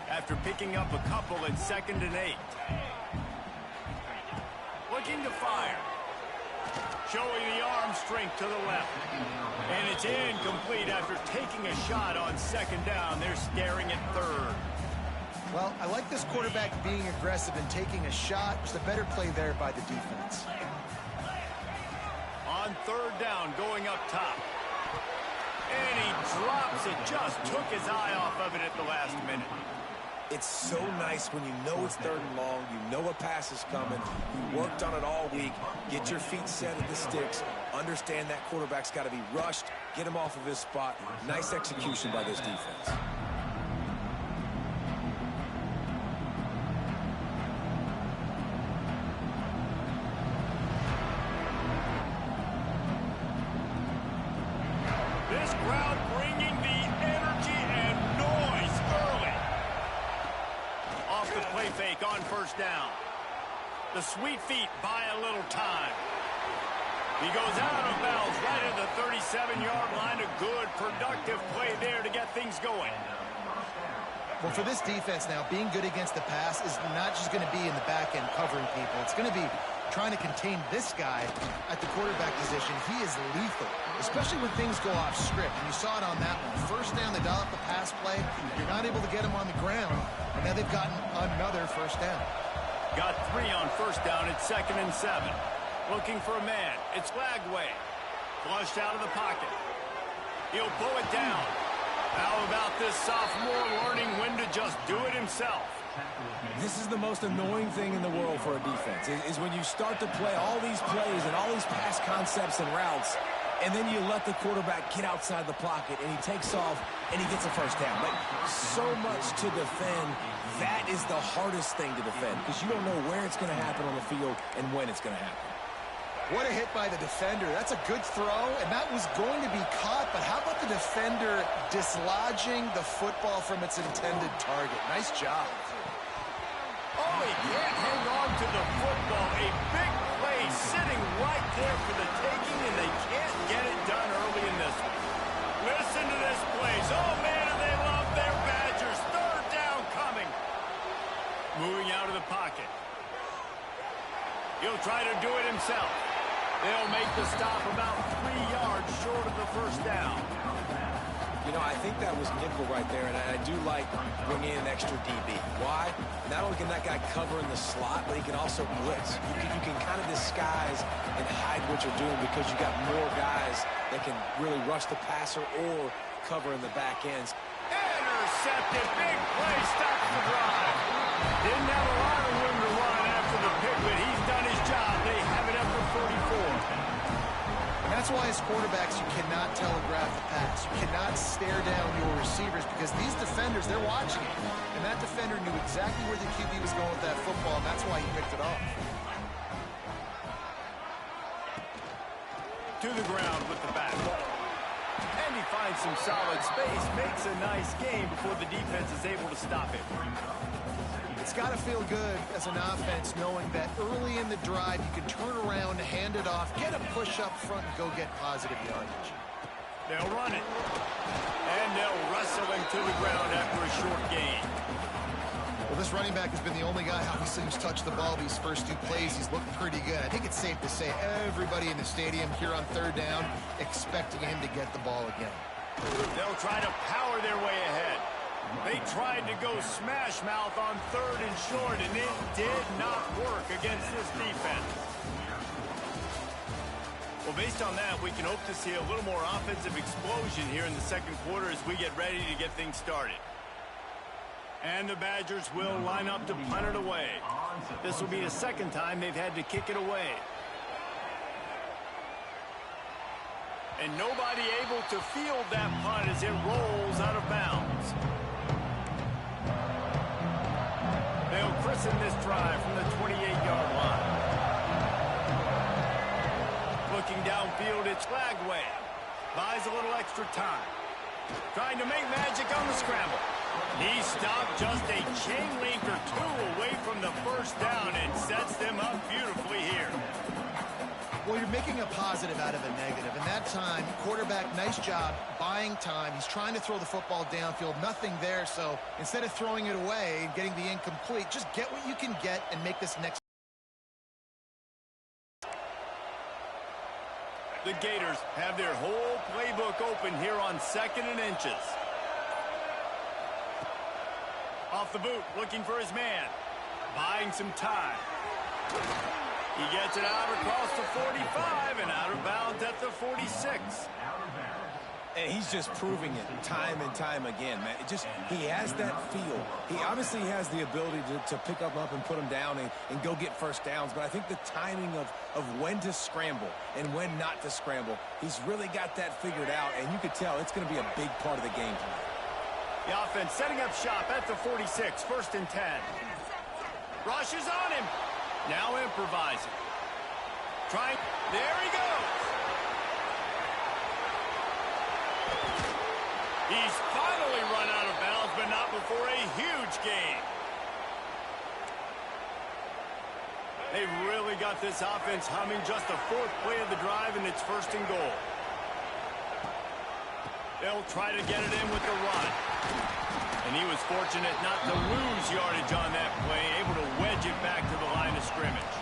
After picking up a couple at 2nd and 8. Looking to fire. Showing the arm strength to the left. And it's incomplete after taking a shot on 2nd down. They're staring at 3rd. Well, I like this quarterback being aggressive and taking a shot. Just a better play there by the defense. On 3rd down, going up top. And he drops it. Just took his eye off of it at the last minute. It's so nice when you know it's 3rd and long, you know a pass is coming, you worked on it all week, get your feet set at the sticks, understand that quarterback's got to be rushed, get him off of his spot. Nice execution by this defense. This crowd bringing the energy and noise early. Off the play fake on 1st down. The sweet feet buy a little time. He goes out of bounds right at the 37-yard line. A good, productive play there to get things going. Well, for this defense now, being good against the pass is not just going to be in the back end covering people. It's going to be trying to contain this guy at the quarterback position. He is lethal, especially when things go off script. And you saw it on that one. 1st down, they dial up the pass play. You're not able to get him on the ground. And now they've gotten another 1st down. Got 3 on 1st down at 2nd and 7. Looking for a man. It's Lagway. Flushed out of the pocket. He'll pull it down. How about this sophomore learning when to just do it himself? This is the most annoying thing in the world for a defense, is when you start to play all these plays and all these pass concepts and routes, and then you let the quarterback get outside the pocket, and he takes off, and he gets a 1st down. Like, so much to defend. That is the hardest thing to defend, because you don't know where it's going to happen on the field and when it's going to happen. What a hit by the defender. That's a good throw, and that was going to be caught, but how about the defender dislodging the football from its intended target? Nice job. Oh, he can't hang on to the football. A big play sitting right there for the taking, and they can't get it done early in this one. Listen to this place. Oh, man, and they love their Badgers. 3rd down coming. Moving out of the pocket. He'll try to do it himself. a first down. You know, I think that was nickel right there, and I do like bringing in extra DB. Why? Not only can that guy cover in the slot, but he can also blitz. You can kind of disguise and hide what you're doing because you got more guys that can really rush the passer or cover in the back ends. Intercepted. Big play. Stops the drive. Didn't have a lot of room to run after the pick, but he's done his job. They have it up for 44. And that's why as quarterbacks you cannot telegraph the pass. You cannot stare down your receivers because these defenders, they're watching it. And that defender knew exactly where the QB was going with that football, and that's why he picked it off. To the ground with the back. And he finds some solid space, makes a nice game before the defense is able to stop him. It's got to feel good as an offense knowing that early in the drive you can turn around, hand it off, get a push up front, and go get positive yardage. They'll run it. And they'll wrestle him to the ground after a short gain. Well, this running back has been the only guy, obviously, who's touched the ball these first two plays. He's looked pretty good. I think it's safe to say everybody in the stadium here on third down expecting him to get the ball again. They'll try to power their way ahead. They tried to go smash mouth on third and short, and it did not work against this defense. Well, based on that, we can hope to see a little more offensive explosion here in the second quarter as we get ready to get things started. And the Badgers will line up to punt it away. This will be the second time they've had to kick it away. And nobody able to field that punt as it rolls out of bounds. They'll christen this drive from the 28-yard line. Looking downfield, it's Flagway. Buys a little extra time. Trying to make magic on the scramble. He stopped just a chain link or two away from the first down and sets them up beautifully here. Well, you're making a positive out of a negative. And that time, quarterback, nice job buying time. He's trying to throw the football downfield. Nothing there. So instead of throwing it away and getting the incomplete, just get what you can get and make this next. The Gators have their whole playbook open here on 2nd and inches. Off the boot, looking for his man. Buying some time. He gets it out across the 45 and out of bounds at the 46. And he's just proving it time and time again, man. He has that feel. He obviously has the ability to pick up and put him down and go get first downs. But I think the timing of when to scramble and when not to scramble, he's really got that figured out. And you could tell it's going to be a big part of the game tonight. The offense setting up shop at the 46, 1st and 10. Rushes on him. Now improvising. Trying. There he goes. He's finally run out of bounds, but not before a huge gain. They've really got this offense humming. Just the 4th play of the drive, and it's 1st and goal. They'll try to get it in with the run. And he was fortunate not to lose yardage on that play, able to wedge it back to the line of scrimmage.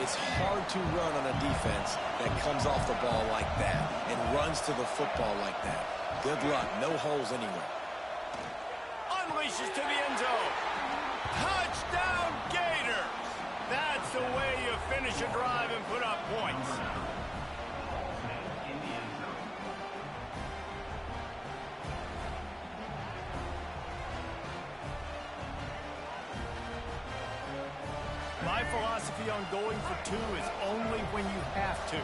It's hard to run on a defense that comes off the ball like that and runs to the football like that. Good luck. No holes anywhere. Unleashes to the end zone. Touchdown, Gators! That's the way you finish a drive and put up points. My philosophy on going for 2 is only when you have to.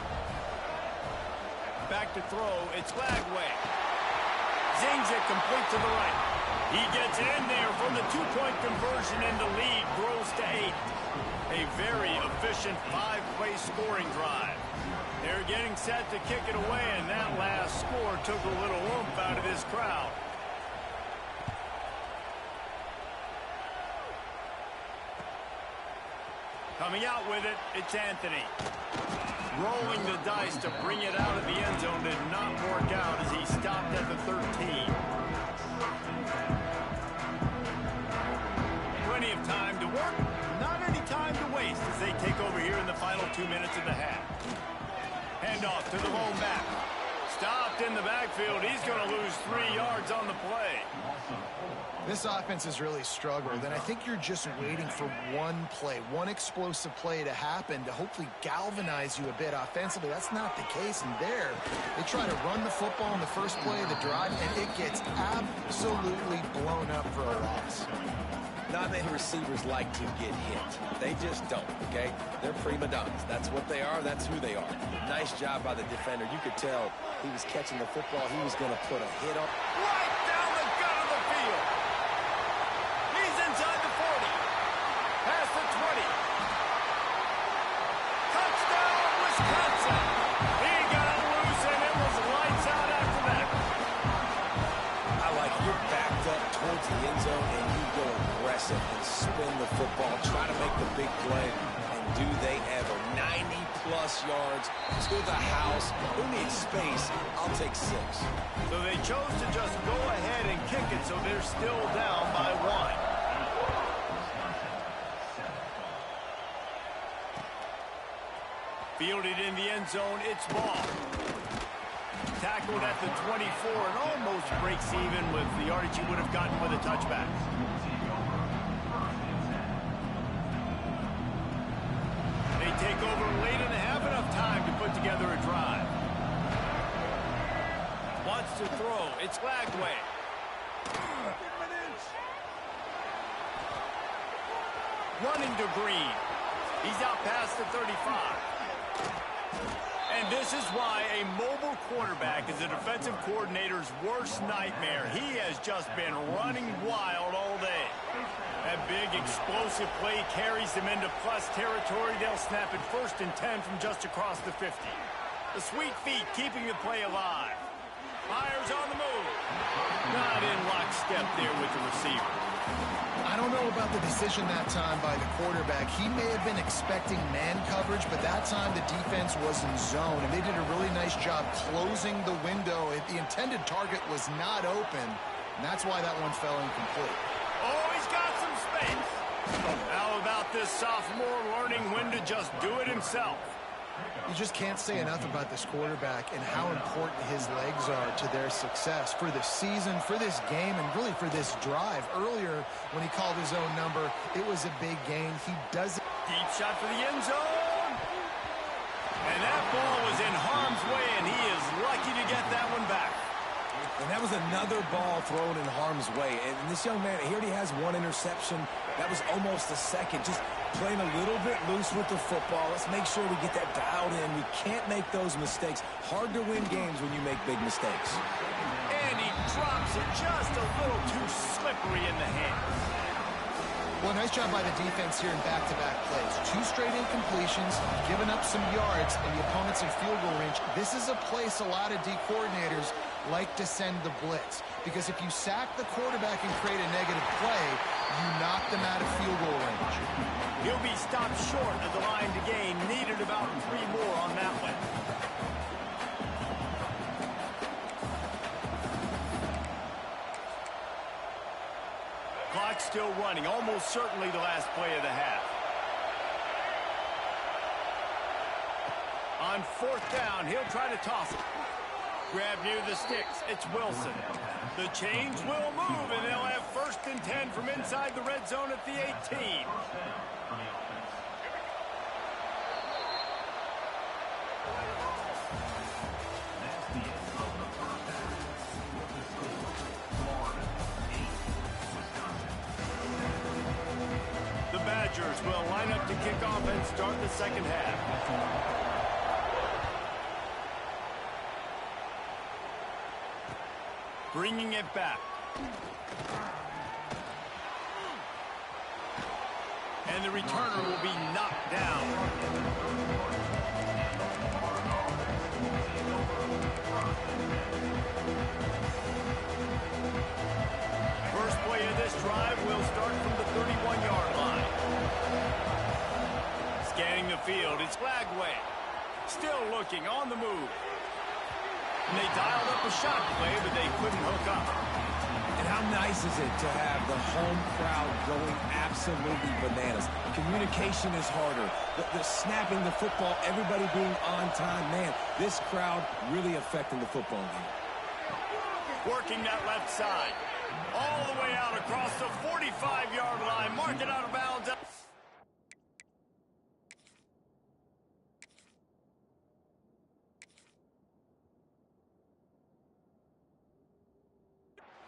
Back to throw, it's Flagway. Zings it complete to the right. He gets in there from the 2-point conversion, and the lead grows to 8. A very efficient 5-play scoring drive. They're getting set to kick it away, and that last score took a little oomph out of this crowd. Coming out with it, it's Anthony. Rolling the dice to bring it out of the end zone did not work out as he stopped at the 13. Plenty of time to work, not any time to waste as they take over here in the final 2 minutes of the half. handoff to the lone back. Stopped in the backfield. He's going to lose 3 yards on the play. This offense has really struggled, and I think you're just waiting for one play, one explosive play to happen to hopefully galvanize you a bit offensively. That's not the case, and there, they try to run the football in the first play of the drive, and it gets absolutely blown up for a loss. Not many receivers like to get hit. They just don't, okay? They're prima donnas. That's what they are. That's who they are. Nice job by the defender. You could tell he was catching the football. He was going to put a hit on. Right down the gut of the field. He's inside the 40. Past the 20. Touchdown, Wisconsin. He got it loose, and it was lights out after that. I like it. You're backed up towards the end zone, and you go aggressive and spin the football, try to make the big play, and do they ever. 90-plus yards to the house. Who needs space? I'll take 6. So they chose to just go ahead and kick it, so they're still down by 1. Fielded in the end zone, it's ball. Tackled at the 24 and almost breaks even with the yardage he would have gotten with a touchback. They take over late and have enough time to put together a drive. Wants to throw. It's Lagway. Running to Green. He's out past the 35. And this is why a mobile quarterback is a defensive coordinator's worst nightmare. He has just been running wild all day. That big explosive play carries them into plus territory. They'll snap it 1st and 10 from just across the 50. The sweet feet keeping the play alive. Fires on the move. Not in lockstep there with the receiver. I don't know about the decision that time by the quarterback. He may have been expecting man coverage, but that time the defense was in zone, and they did a really nice job closing the window. The intended target was not open, and that's why that one fell incomplete. Oh, he's got some space. How about this sophomore learning when to just do it himself? You just can't say enough about this quarterback and how important his legs are to their success for the season, for this game, and really for this drive. Earlier, when he called his own number, it was a big gain. He does it. Deep shot for the end zone. And that ball was in harm's way, and he is lucky to get that one back. And that was another ball thrown in harm's way. And this young man, he already has 1 interception. That was almost a second. Just playing a little bit loose with the football. Let's make sure we get that dialed in. We can't make those mistakes. Hard to win games when you make big mistakes. And he drops it just a little too slippery in the hands. Well, nice job by the defense here in back-to-back plays. 2 straight incompletions, giving up some yards, and the opponent's in field goal range. This is a place a lot of D coordinators like to send the blitz, because if you sack the quarterback and create a negative play, you knock them out of field goal range. He'll be stopped short of the line to gain. Needed about 3 more on that one. Clock still running. Almost certainly the last play of the half. On 4th down, he'll try to toss it. Grab near the sticks. It's Wilson. The chains will move, and they'll have 1st and 10 from inside the red zone at the 18. The Badgers will line up to kick off and start the second half. Bringing it back. And the returner will be knocked down. First play of this drive will start from the 31-yard line. Scanning the field, it's Lagway. Still looking, on the move. And they dialed up a shot play, but they couldn't hook up. And And how nice is it to have the home crowd going absolutely bananas? Communication is harder. The snapping the football, everybody being on time. Man, this crowd really affecting the football game. Working that left side. All the way out across the 45-yard line. Mark it out of bounds.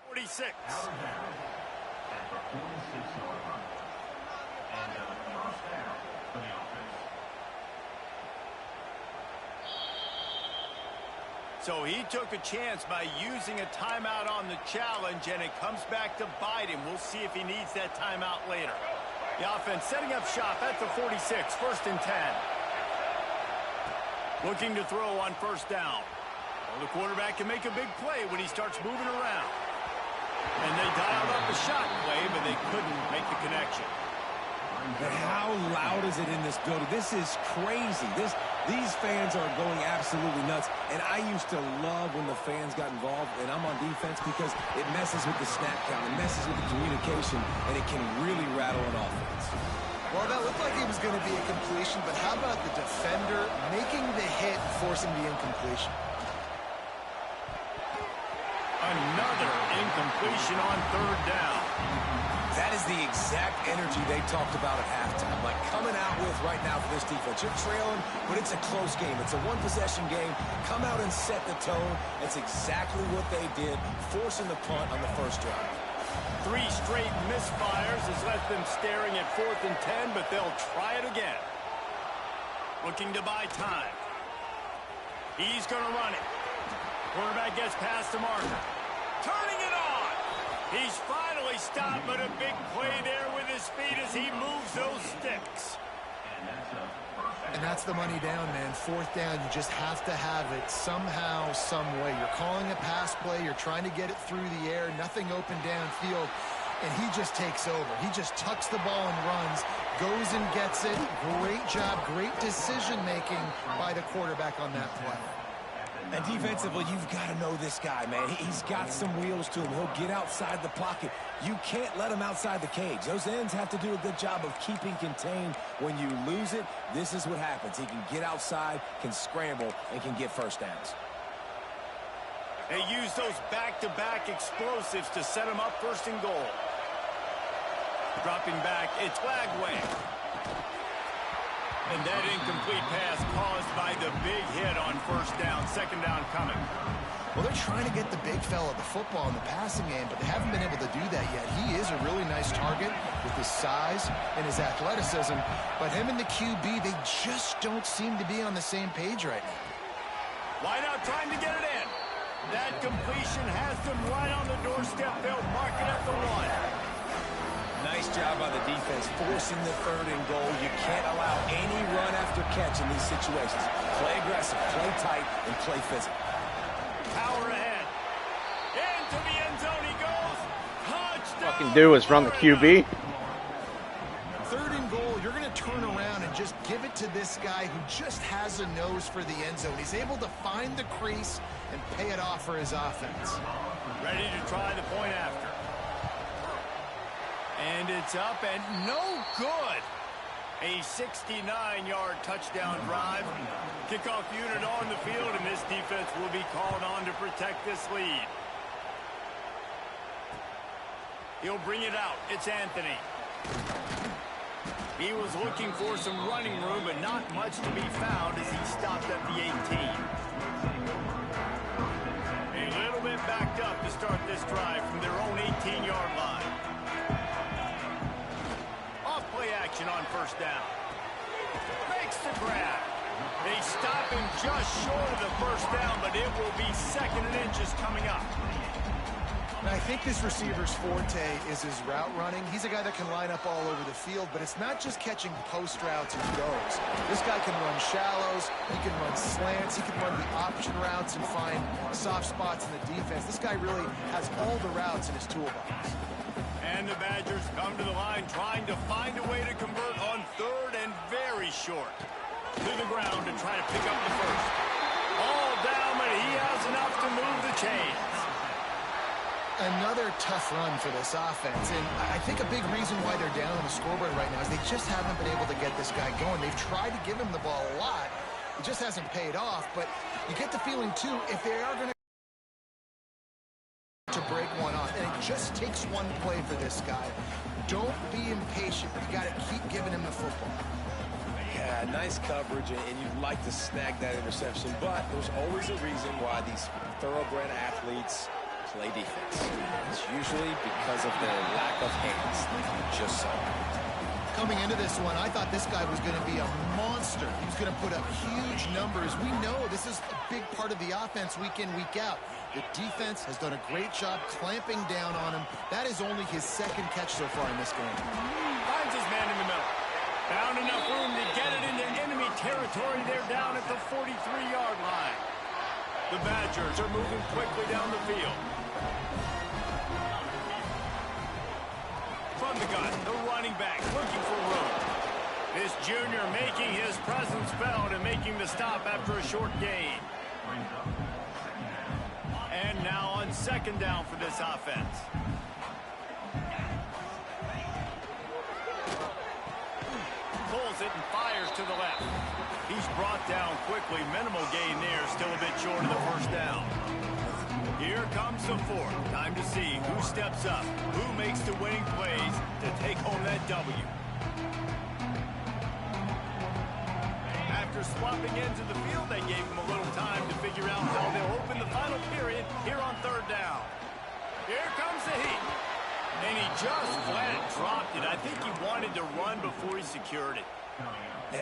46. So he took a chance by using a timeout on the challenge, and it comes back to bite him. We'll see if he needs that timeout later. The offense setting up shop at the 46, 1st and 10. Looking to throw on 1st down. Well, the quarterback can make a big play when he starts moving around. And they dialed up a shot play, but they couldn't make the connection. But how loud is it in this building? This is crazy. These fans are going absolutely nuts. And I used to love when the fans got involved, and I'm on defense, because it messes with the snap count. It messes with the communication, and it can really rattle an offense. Well, that looked like it was going to be a completion, but how about the defender making the hit and forcing the incompletion? Another incompletion on 3rd down. That is the exact energy they talked about at halftime. Like coming out with right now for this defense. You're trailing, but it's a close game. It's a one-possession game. Come out and set the tone. That's exactly what they did, forcing the punt on the 1st drive. 3 straight misfires has left them staring at 4th and 10, but they'll try it again. Looking to buy time. He's going to run it. Quarterback gets past the marker. Turning it on. He's finally stopped, but a big play there with his feet as he moves those sticks. And that's the money down, man. 4th down, you just have to have it somehow, some way. You're calling a pass play. You're trying to get it through the air. Nothing open downfield. And he just takes over. He just tucks the ball and runs, goes and gets it. Great job, great decision-making by the quarterback on that play. And defensively, you've got to know this guy, man. He's got some wheels to him. He'll get outside the pocket. You can't let him outside the cage. Those ends have to do a good job of keeping contained. When you lose it, this is what happens. He can get outside, can scramble, and can get 1st downs. They use those back-to-back explosives to set him up 1st and goal. Dropping back, it's Flagway. And that incomplete pass caused by the big hit on 1st down, 2nd down coming. Well, they're trying to get the big fella the football in the passing game, but they haven't been able to do that yet. He is a really nice target with his size and his athleticism, but him and the QB, they just don't seem to be on the same page right now. Why not trying to get it in? That completion has them right on the doorstep. They'll mark it at the 1. Nice job by the defense, forcing the 3rd and goal. You can't allow any run after catch in these situations. Play aggressive, play tight, and play physical. Power ahead. Into the end zone he goes. Touchdown. Fucking do is run the QB. 3rd and goal, you're going to turn around and just give it to this guy who just has a nose for the end zone. He's able to find the crease and pay it off for his offense. Ready to try the point after. And it's up and no good. A 69-yard touchdown drive. Kickoff unit on the field, and this defense will be called on to protect this lead. He'll bring it out. It's Anthony. He was looking for some running room, but not much to be found as he stopped at the 18. A little bit backed up to start this drive from their own 18-yard line. Play action on 1st down. Makes the grab. They stop him just short of the 1st down, but it will be 2nd and inches coming up. And I think this receiver's forte is his route running. He's a guy that can line up all over the field, but it's not just catching post routes and goes. This guy can run shallows, he can run slants, he can run the option routes and find soft spots in the defense. This guy really has all the routes in his toolbox. And the Badgers come to the line trying to find a way to convert on 3rd and very short. To the ground to try to pick up the 1st. All down, but he has enough to move the chains. Another tough run for this offense, and I think a big reason why they're down on the scoreboard right now is they just haven't been able to get this guy going. They've tried to give him the ball a lot. It just hasn't paid off, but you get the feeling, too, if they are going to break one off, and it just takes one play for this guy. Don't be impatient. You got to keep giving him the football. Yeah, nice coverage, and you'd like to snag that interception, but there's always a reason why these thoroughbred athletes play defense. It's usually because of their lack of hands, like you just saw. Coming into this one, I thought this guy was going to be a monster. He was going to put up huge numbers. We know this is a big part of the offense week in, week out. The defense has done a great job clamping down on him. That is only his second catch so far in this game. Finds his man in the middle. Found enough room to get it into enemy territory. They're down at the 43-yard line. The Badgers are moving quickly down the field. From the gun, the running back looking for room. This junior making his presence felt and making the stop after a short gain. And now on second down for this offense. Pulls it and fires to the left. He's brought down quickly. Minimal gain there. Still a bit short of the first down. Here comes the fourth. Time to see who steps up, who makes the winning plays to take home that W. After swapping into the field, they gave him a little time to figure out how they'll open the final period here on third down. Here comes the heat. And he just flat dropped it. I think he wanted to run before he secured it.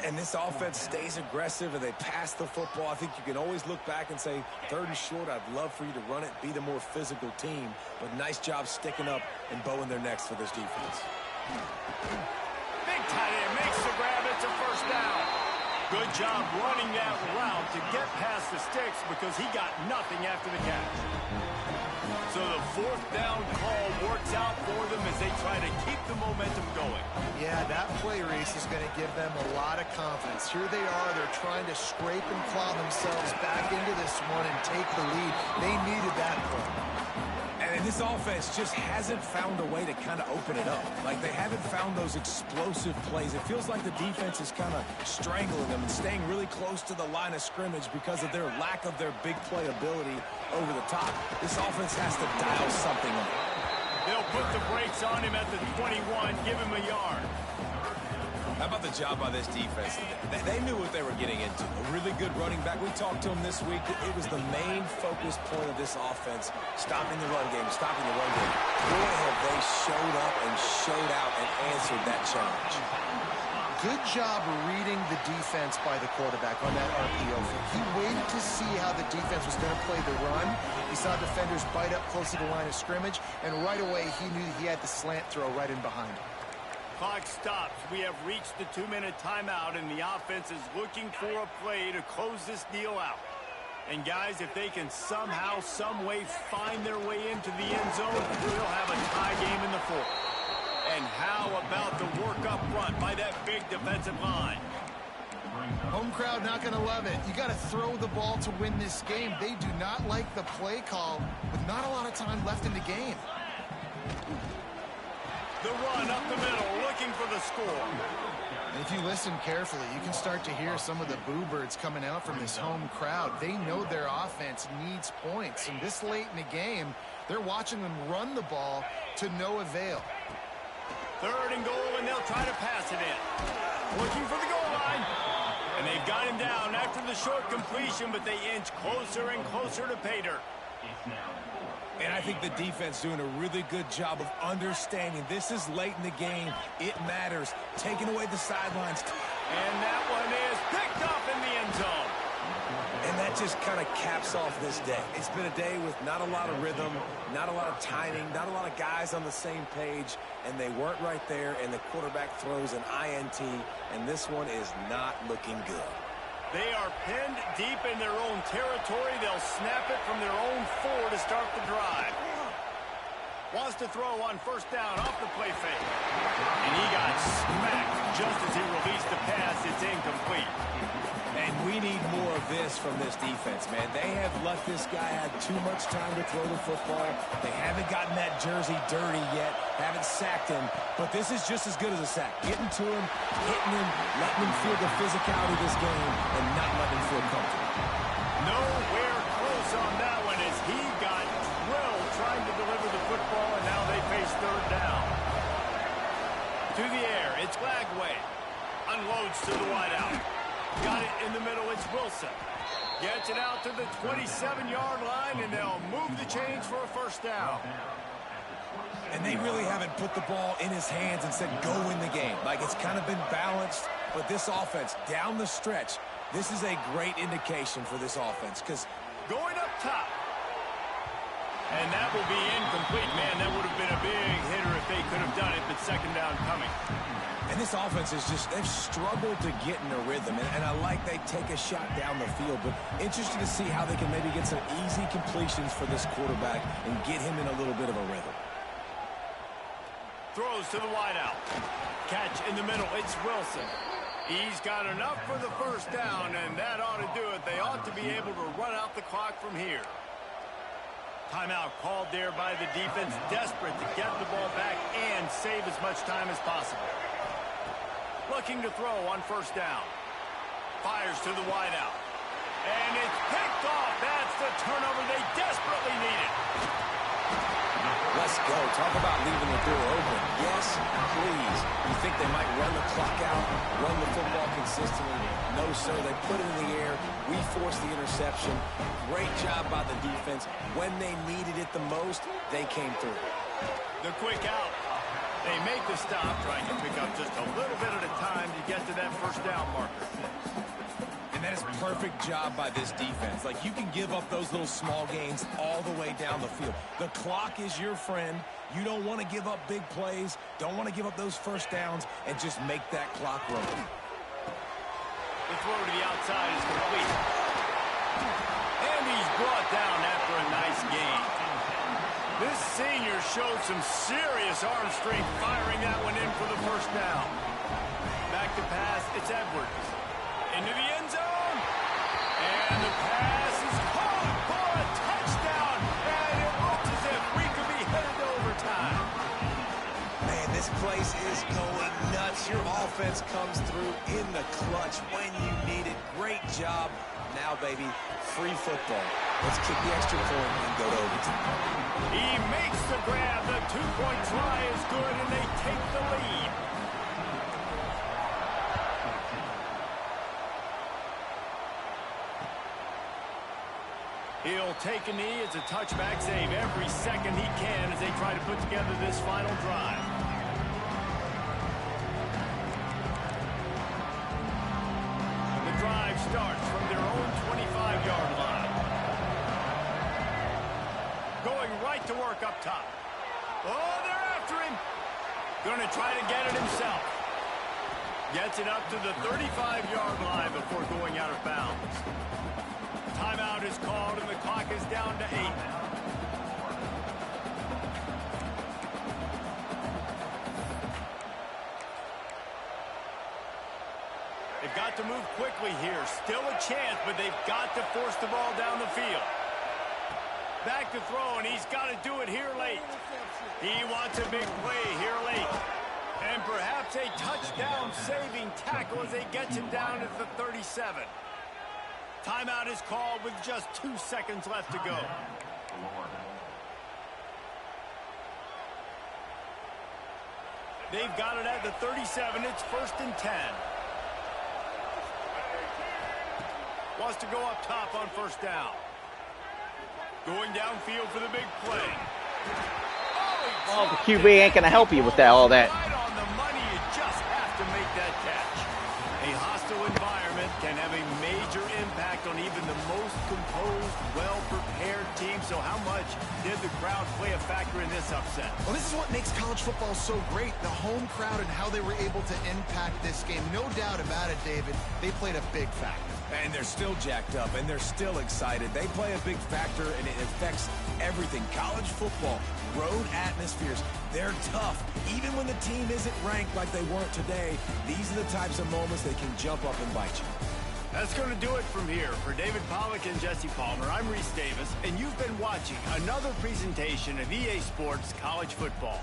And this offense stays aggressive and they pass the football. I think you can always look back and say, third and short, I'd love for you to run it, be the more physical team. But nice job sticking up and bowing their necks for this defense. Big tight end makes the grab. It's a first down. Good job running that route to get past the sticks because he got nothing after the catch. So the fourth down call works out for them as they try to keep the momentum going. Yeah, that play race is going to give them a lot of confidence. Here they are. They're trying to scrape and claw themselves back into this one and take the lead. They needed that play. And this offense just hasn't found a way to kind of open it up. Like, they haven't found those explosive plays. It feels like the defense is kind of strangling them and staying really close to the line of scrimmage because of their lack of their big play ability over the top. This offense has to dial something up. They'll put the brakes on him at the 21, give him a yard. How about the job by this defense? They knew what they were getting into. A really good running back. We talked to him this week. It was the main focus point of this offense, stopping the run game, stopping the run game. Boy, have they showed up and showed out and answered that challenge. Good job reading the defense by the quarterback on that RPO. He waited to see how the defense was going to play the run. He saw defenders bite up close to the line of scrimmage, and right away he knew he had the slant throw right in behind him. Clock stops. We have reached the 2-minute timeout, and the offense is looking for a play to close this deal out. And, guys, if they can somehow, some way find their way into the end zone, we'll have a tie game in the fourth. And how about the work up front by that big defensive line? Home crowd not going to love it. You got to throw the ball to win this game. They do not like the play call with not a lot of time left in the game. The run up the middle, looking for the score. And if you listen carefully, you can start to hear some of the boo birds coming out from this home crowd. They know their offense needs points. And this late in the game, they're watching them run the ball to no avail. Third and goal, and they'll try to pass it in. Looking for the goal line. And they've got him down after the short completion, but they inch closer and closer to pay dirt. And I think the defense doing a really good job of understanding this is late in the game. It matters. Taking away the sidelines. And that one is picked up in the end zone. And that just kind of caps off this day. It's been a day with not a lot of rhythm, not a lot of timing, not a lot of guys on the same page, and they weren't right there, and the quarterback throws an INT, and this one is not looking good. They are pinned deep in their own territory. They'll snap it from their own 4 to start the drive. Wants to throw on first down off the play fake. And he got smacked just as he released the pass. It's incomplete. And we need more of this from this defense, man. They have let this guy have too much time to throw the football. They haven't gotten that jersey dirty yet, haven't sacked him, but this is just as good as a sack. Getting to him, hitting him, letting him feel the physicality of this game, and not letting him feel comfortable. Nowhere close on that one as he got drilled trying to deliver the football, and now they face third down. To the air, it's Glagway. Unloads to the wideout. Got it in the middle, it's Wilson. Gets it out to the 27-yard line, and they'll move the chains for a first down. And they really haven't put the ball in his hands and said, go win the game. Like, it's kind of been balanced, but this offense, down the stretch, this is a great indication for this offense, because going up top. And that will be incomplete. Man, that would have been a big hitter if they could have done it, but second down coming. And this offense is just, they've struggled to get in a rhythm. And I like they take a shot down the field, but interested to see how they can maybe get some easy completions for this quarterback and get him in a little bit of a rhythm. Throws to the wideout. Catch in the middle, it's Wilson. He's got enough for the first down, and that ought to do it. They ought to be able to run out the clock from here. Timeout called there by the defense, desperate to get the ball back and save as much time as possible. Looking to throw on first down. Fires to the wideout. And it's picked off. That's the turnover they desperately needed. Let's go. Talk about leaving the door open. Yes, please. You think they might run the clock out, run the football consistently? No, sir. They put it in the air. We forced the interception. Great job by the defense. When they needed it the most, they came through. The quick out. They make the stop, trying to pick up just a little bit at a time to get to that first down marker. And that is a perfect job by this defense. Like, you can give up those little small gains all the way down the field. The clock is your friend. You don't want to give up big plays. Don't want to give up those first downs, and just make that clock run. The throw to the outside is complete. And he's brought down after a nice gain. This senior showed some serious arm strength firing that one in for the first down. Back to pass, it's Edwards. Into the end zone. And the pass is caught for a touchdown. And it looks as if we could be headed to overtime. Man, this place is going nuts. Your offense comes through in the clutch when you need it. Great job. Now, baby, free football. Let's kick the extra point and go to overtime. He makes the grab. The two-point try is good, and they take the lead. He'll take a knee. It's a touchback save every second he can as they try to put together this final drive. The drive starts from their own 25-yard line. Going right to work up top. Oh, they're after him. Going to try to get it himself. Gets it up to the 35-yard line before going out of bounds. Timeout is called, and the clock is down to 8. They've got to move quickly here. Still a chance, but they've got to force the ball down the field. Back to throw, and he's got to do it here late. He wants a big play here late. And perhaps a touchdown-saving tackle as they get him down at the 37. Timeout is called with just 2 seconds left to go. They've got it at the 37. It's 1st and 10. Wants to go up top on first down. Going downfield for the big play. Well, the QB ain't going to help you with that, all that. Right on the money. You just have to make that catch. A hostile environment can have a major impact on even the most composed, well-prepared team. So how much did the crowd play a factor in this upset? Well, this is what makes college football so great, the home crowd and how they were able to impact this game. No doubt about it, David. They played a big factor. And they're still jacked up, and they're still excited. They play a big factor, and it affects everything. College football, road atmospheres, they're tough. Even when the team isn't ranked like they weren't today, these are the types of moments they can jump up and bite you. That's going to do it from here. For David Pollack and Jesse Palmer, I'm Reese Davis, and you've been watching another presentation of EA Sports College Football.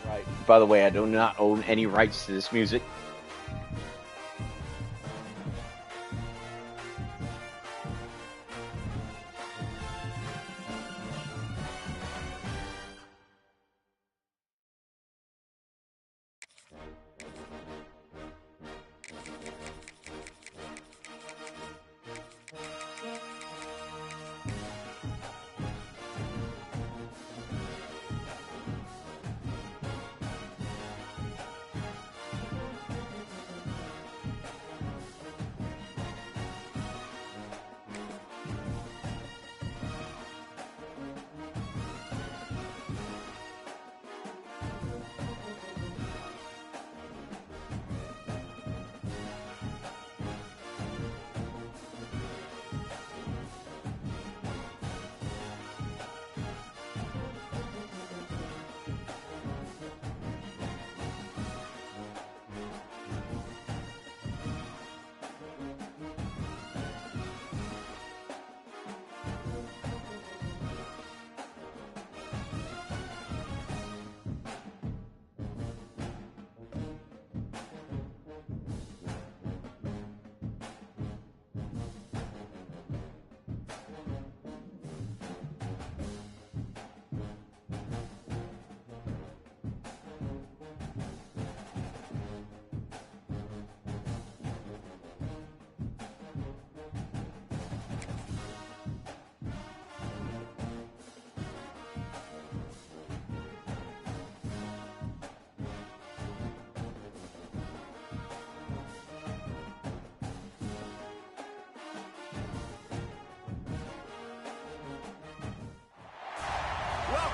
Right. By the way, I do not own any rights to this music.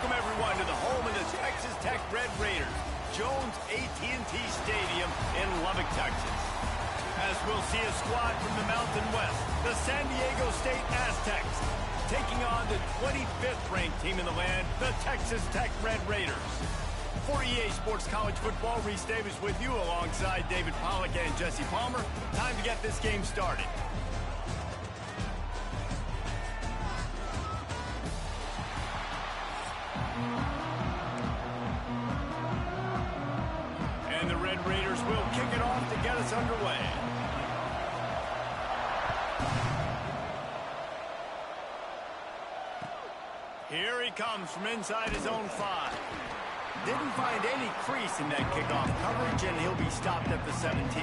Welcome, everyone, to the home of the Texas Tech Red Raiders, Jones AT&T Stadium in Lubbock, Texas. As we'll see a squad from the Mountain West, the San Diego State Aztecs, taking on the 25th ranked team in the land, the Texas Tech Red Raiders. For EA Sports College Football, Reese Davis with you alongside David Pollack and Jesse Palmer. Time to get this game started. And the Red Raiders will kick it off to get us underway. Here he comes from inside his own 5. Didn't find any crease in that kickoff coverage, and he'll be stopped at the 17.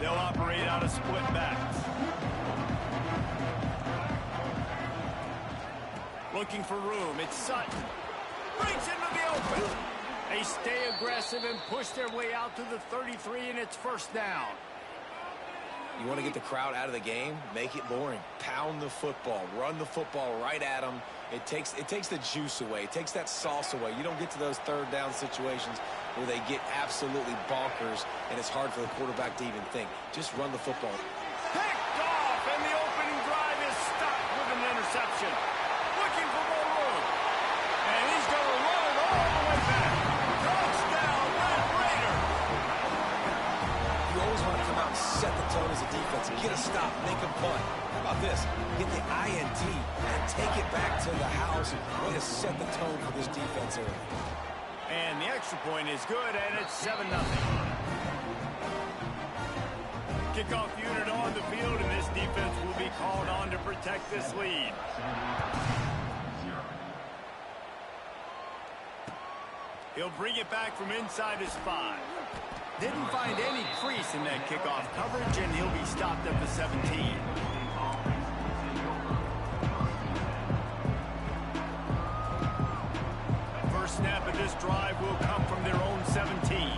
They'll operate out of split backs. Looking for room, it's Sutton. Breaks into the open. They stay aggressive and push their way out to the 33, and it's first down. You want to get the crowd out of the game? Make it boring. Pound the football. Run the football right at them. It takes the juice away. It takes that sauce away. You don't get to those third down situations where they get absolutely bonkers, and it's hard for the quarterback to even think. Just run the football. Picked off, and the opening drive is stopped with an interception. Looking for more room. And he's going to run it all the way back. Touchdown, Red Raider. You always want to come out and set the tone as a defense. Get a stop, make a punt. How about this? Get the INT and take it back to the house. Way to set the tone for this defense early. And the extra point is good, and it's 7-0. Kickoff unit on the field, and this defense will be called on to protect this lead. He'll bring it back from inside his 5. Didn't find any crease in that kickoff coverage, and he'll be stopped at the 17. First snap of this drive will come from their own 17.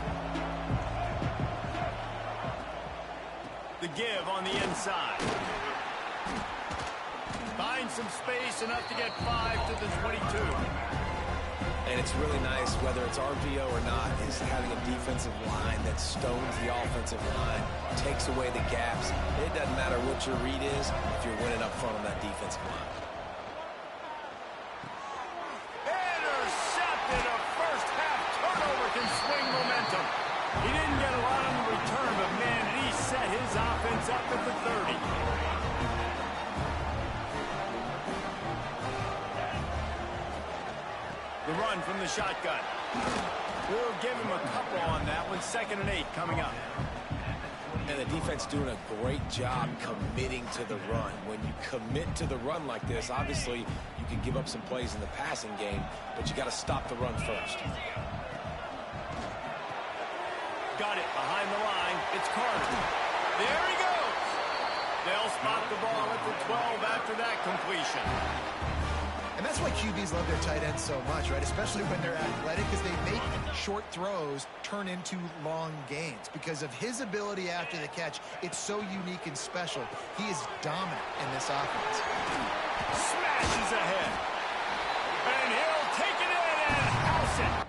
The give on the inside. Finds some space, enough to get 5 to the 22. And it's really nice, whether it's RPO or not, is having a defensive line that stones the offensive line, takes away the gaps. It doesn't matter what your read is if you're winning up front on that defensive line. Intercepted. A first half turnover can swing momentum. He didn't get a lot on the return, but man, he set his offense up at the 30. The run from the shotgun. We'll give him a couple on that one. 2nd and 8 coming up. And the defense doing a great job committing to the run. When you commit to the run like this, obviously you can give up some plays in the passing game, but you got to stop the run first. Got it behind the line. It's Carter. There he goes. They'll spot the ball at the 12 after that completion. And that's why QBs love their tight ends so much, right? Especially when they're athletic, because they make short throws turn into long gains. Because of his ability after the catch, it's so unique and special. He is dominant in this offense. Smashes ahead. And he'll take it in and house it.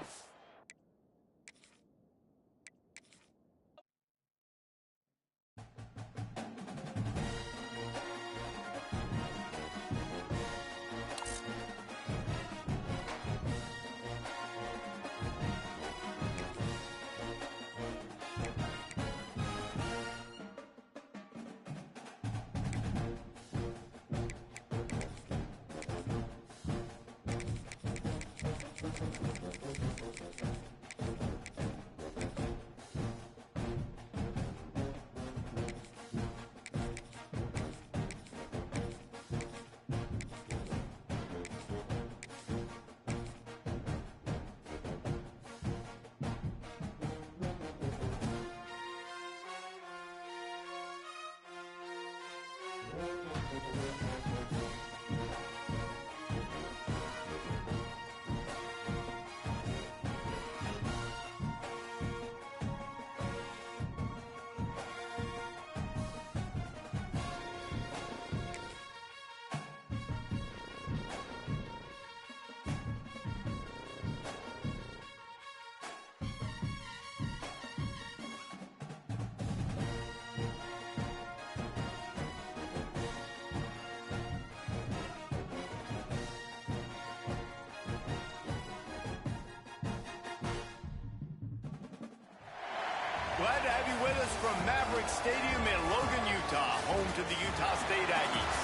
Glad to have you with us from Maverick Stadium in Logan, Utah, home to the Utah State Aggies.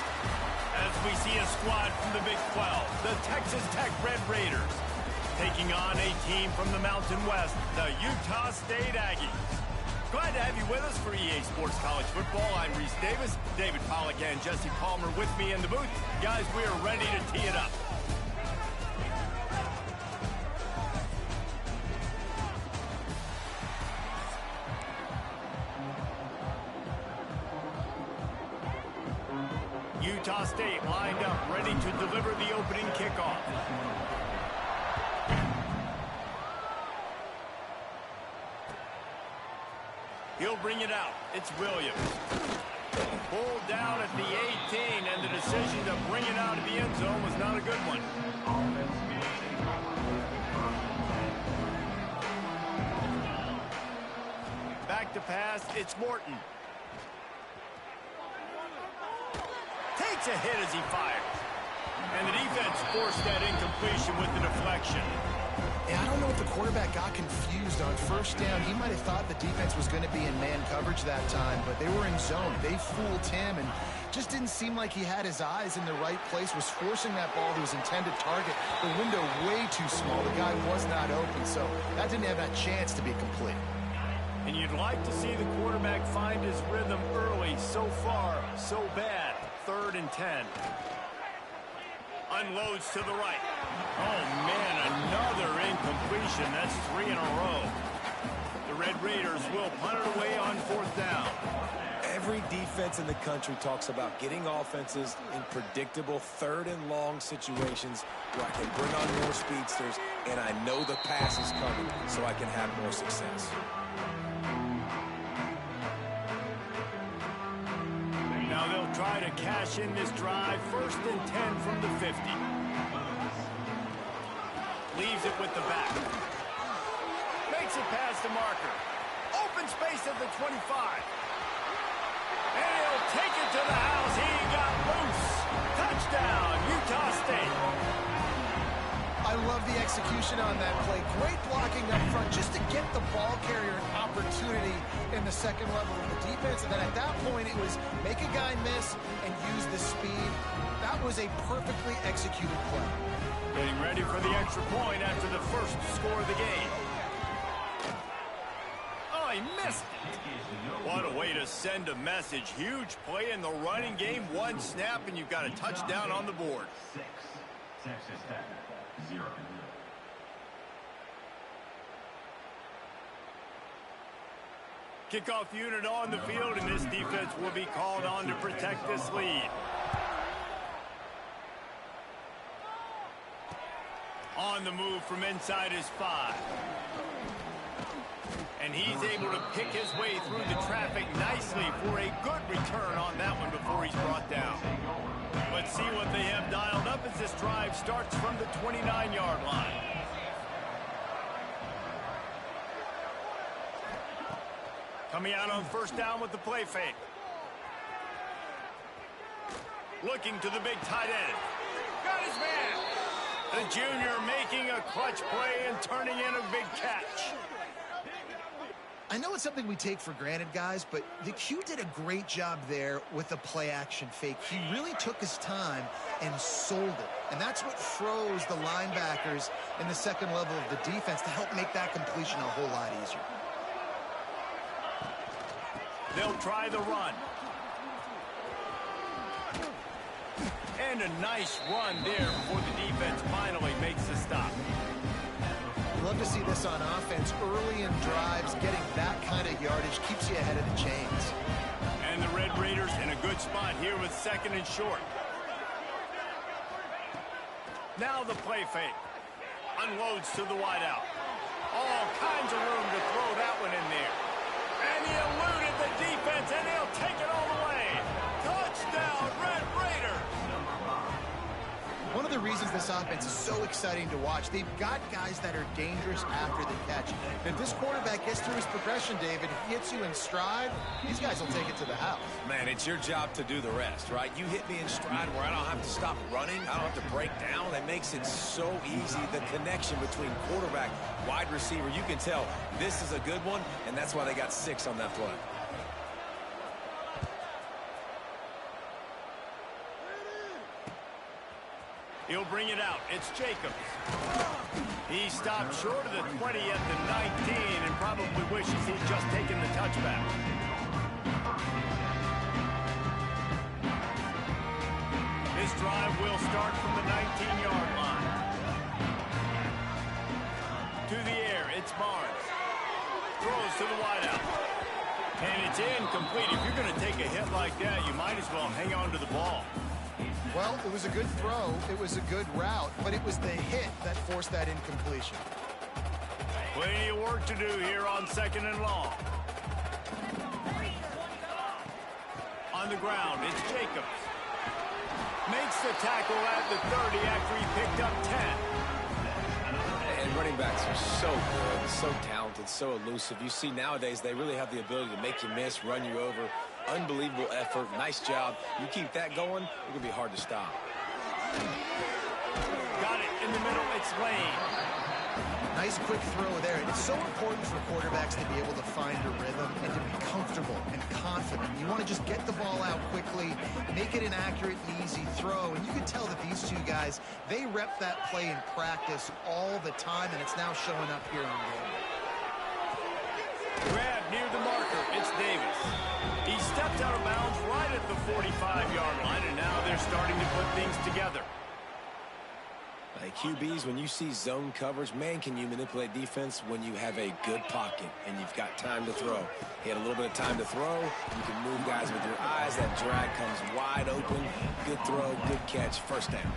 As we see a squad from the Big 12, the Texas Tech Red Raiders, taking on a team from the Mountain West, the Utah State Aggies. Glad to have you with us for EA Sports College Football. I'm Reese Davis, David Pollack and Jesse Palmer with me in the booth. Guys, we are ready to tee it up. Utah State lined up, ready to deliver the opening kickoff. He'll bring it out. It's Williams. Pulled down at the 18, and the decision to bring it out of the end zone was not a good one. Back to pass, it's Morton. Takes a hit as he fires. And the defense forced that incompletion with the deflection. Yeah, I don't know if the quarterback got confused on first down. He might have thought the defense was going to be in man coverage that time, but they were in zone. They fooled him and just didn't seem like he had his eyes in the right place, was forcing that ball to his intended target. The window way too small. The guy was not open, so that didn't have that chance to be complete. And you'd like to see the quarterback find his rhythm early. So far, so bad. 3rd and 10. Unloads to the right. Oh, man, another incompletion. That's 3 in a row. The Red Raiders will punt it away on 4th down. Every defense in the country talks about getting offenses in predictable 3rd and long situations where I can bring on more speedsters and I know the pass is coming so I can have more success. Now they'll try to cash in this drive. 1st and 10 from the 50. Leaves it with the back. Makes it past the marker. Open space at the 25. And he'll take it to the house. He got loose. Touchdown, Utah State. I love the execution on that play. Great blocking up front just to get the ball carrier an opportunity in the second level of the defense. And then at that point, it was make a guy miss and use the speed. That was a perfectly executed play. Getting ready for the extra point after the first score of the game. Oh, he missed it. What a way to send a message. Huge play in the running game. 1 snap, and you've got a touchdown on the board. Texas Tech, 0. Kickoff unit on the field, and this defense will be called on to protect this lead. On the move from inside his 5. And he's able to pick his way through the traffic nicely for a good return on that one before he's brought down. Let's see what they have dialed up as this drive starts from the 29-yard line. Coming out on 1st down with the play fake. Looking to the big tight end. Got his man. The junior making a clutch play and turning in a big catch. I know it's something we take for granted, guys, but the Q did a great job there with the play-action fake. He really took his time and sold it. And that's what froze the linebackers in the second level of the defense to help make that completion a whole lot easier. They'll try the run. And a nice run there before the defense finally makes the stop. Love to see this on offense. Early in drives, getting that kind of yardage keeps you ahead of the chains. And the Red Raiders in a good spot here with 2nd and short. Now the play fake. Unloads to the wideout. All kinds of room to throw that one in there. And he eluded the defense, and he'll take it all the way. Touchdown, Red Raiders! One of the reasons this offense is so exciting to watch. They've got guys that are dangerous after the catch. If this quarterback gets through his progression, David, he hits you in stride, these guys will take it to the house. Man, it's your job to do the rest, right? You hit me in stride where I don't have to stop running. I don't have to break down. It makes it so easy. The connection between quarterback, wide receiver, you can tell this is a good one, and that's why they got 6 on that play. He'll bring it out. It's Jacobs. He stopped short of the 20 at the 19 and probably wishes he'd just taken the touchback. This drive will start from the 19-yard line. To the air, it's Barnes. Throws to the wideout. And it's incomplete. If you're going to take a hit like that, you might as well hang on to the ball. Well, it was a good throw. It was a good route, but it was the hit that forced that incompletion. Plenty of work to do here on 2nd and long. On the ground, it's Jacobs. Makes the tackle at the 30 after he picked up 10. And running backs are so good, so talented, so elusive. You see nowadays they really have the ability to make you miss, run you over. Unbelievable effort. Nice job. You keep that going, it's going to be hard to stop. Got it in the middle. It's Lane. Nice quick throw there. It's so important for quarterbacks to be able to find a rhythm and to be comfortable and confident. You want to just get the ball out quickly, make it an accurate and easy throw. And you can tell that these two guys, they rep that play in practice all the time, and it's now showing up here on game. Grab near the marker. It's Davis. He stepped out of bounds right at the 45-yard line, and now they're starting to put things together. Like QBs, when you see zone coverage, man, can you manipulate defense when you have a good pocket and you've got time to throw. He had a little bit of time to throw. You can move guys with your eyes. That drag comes wide open. Good throw, good catch, first down.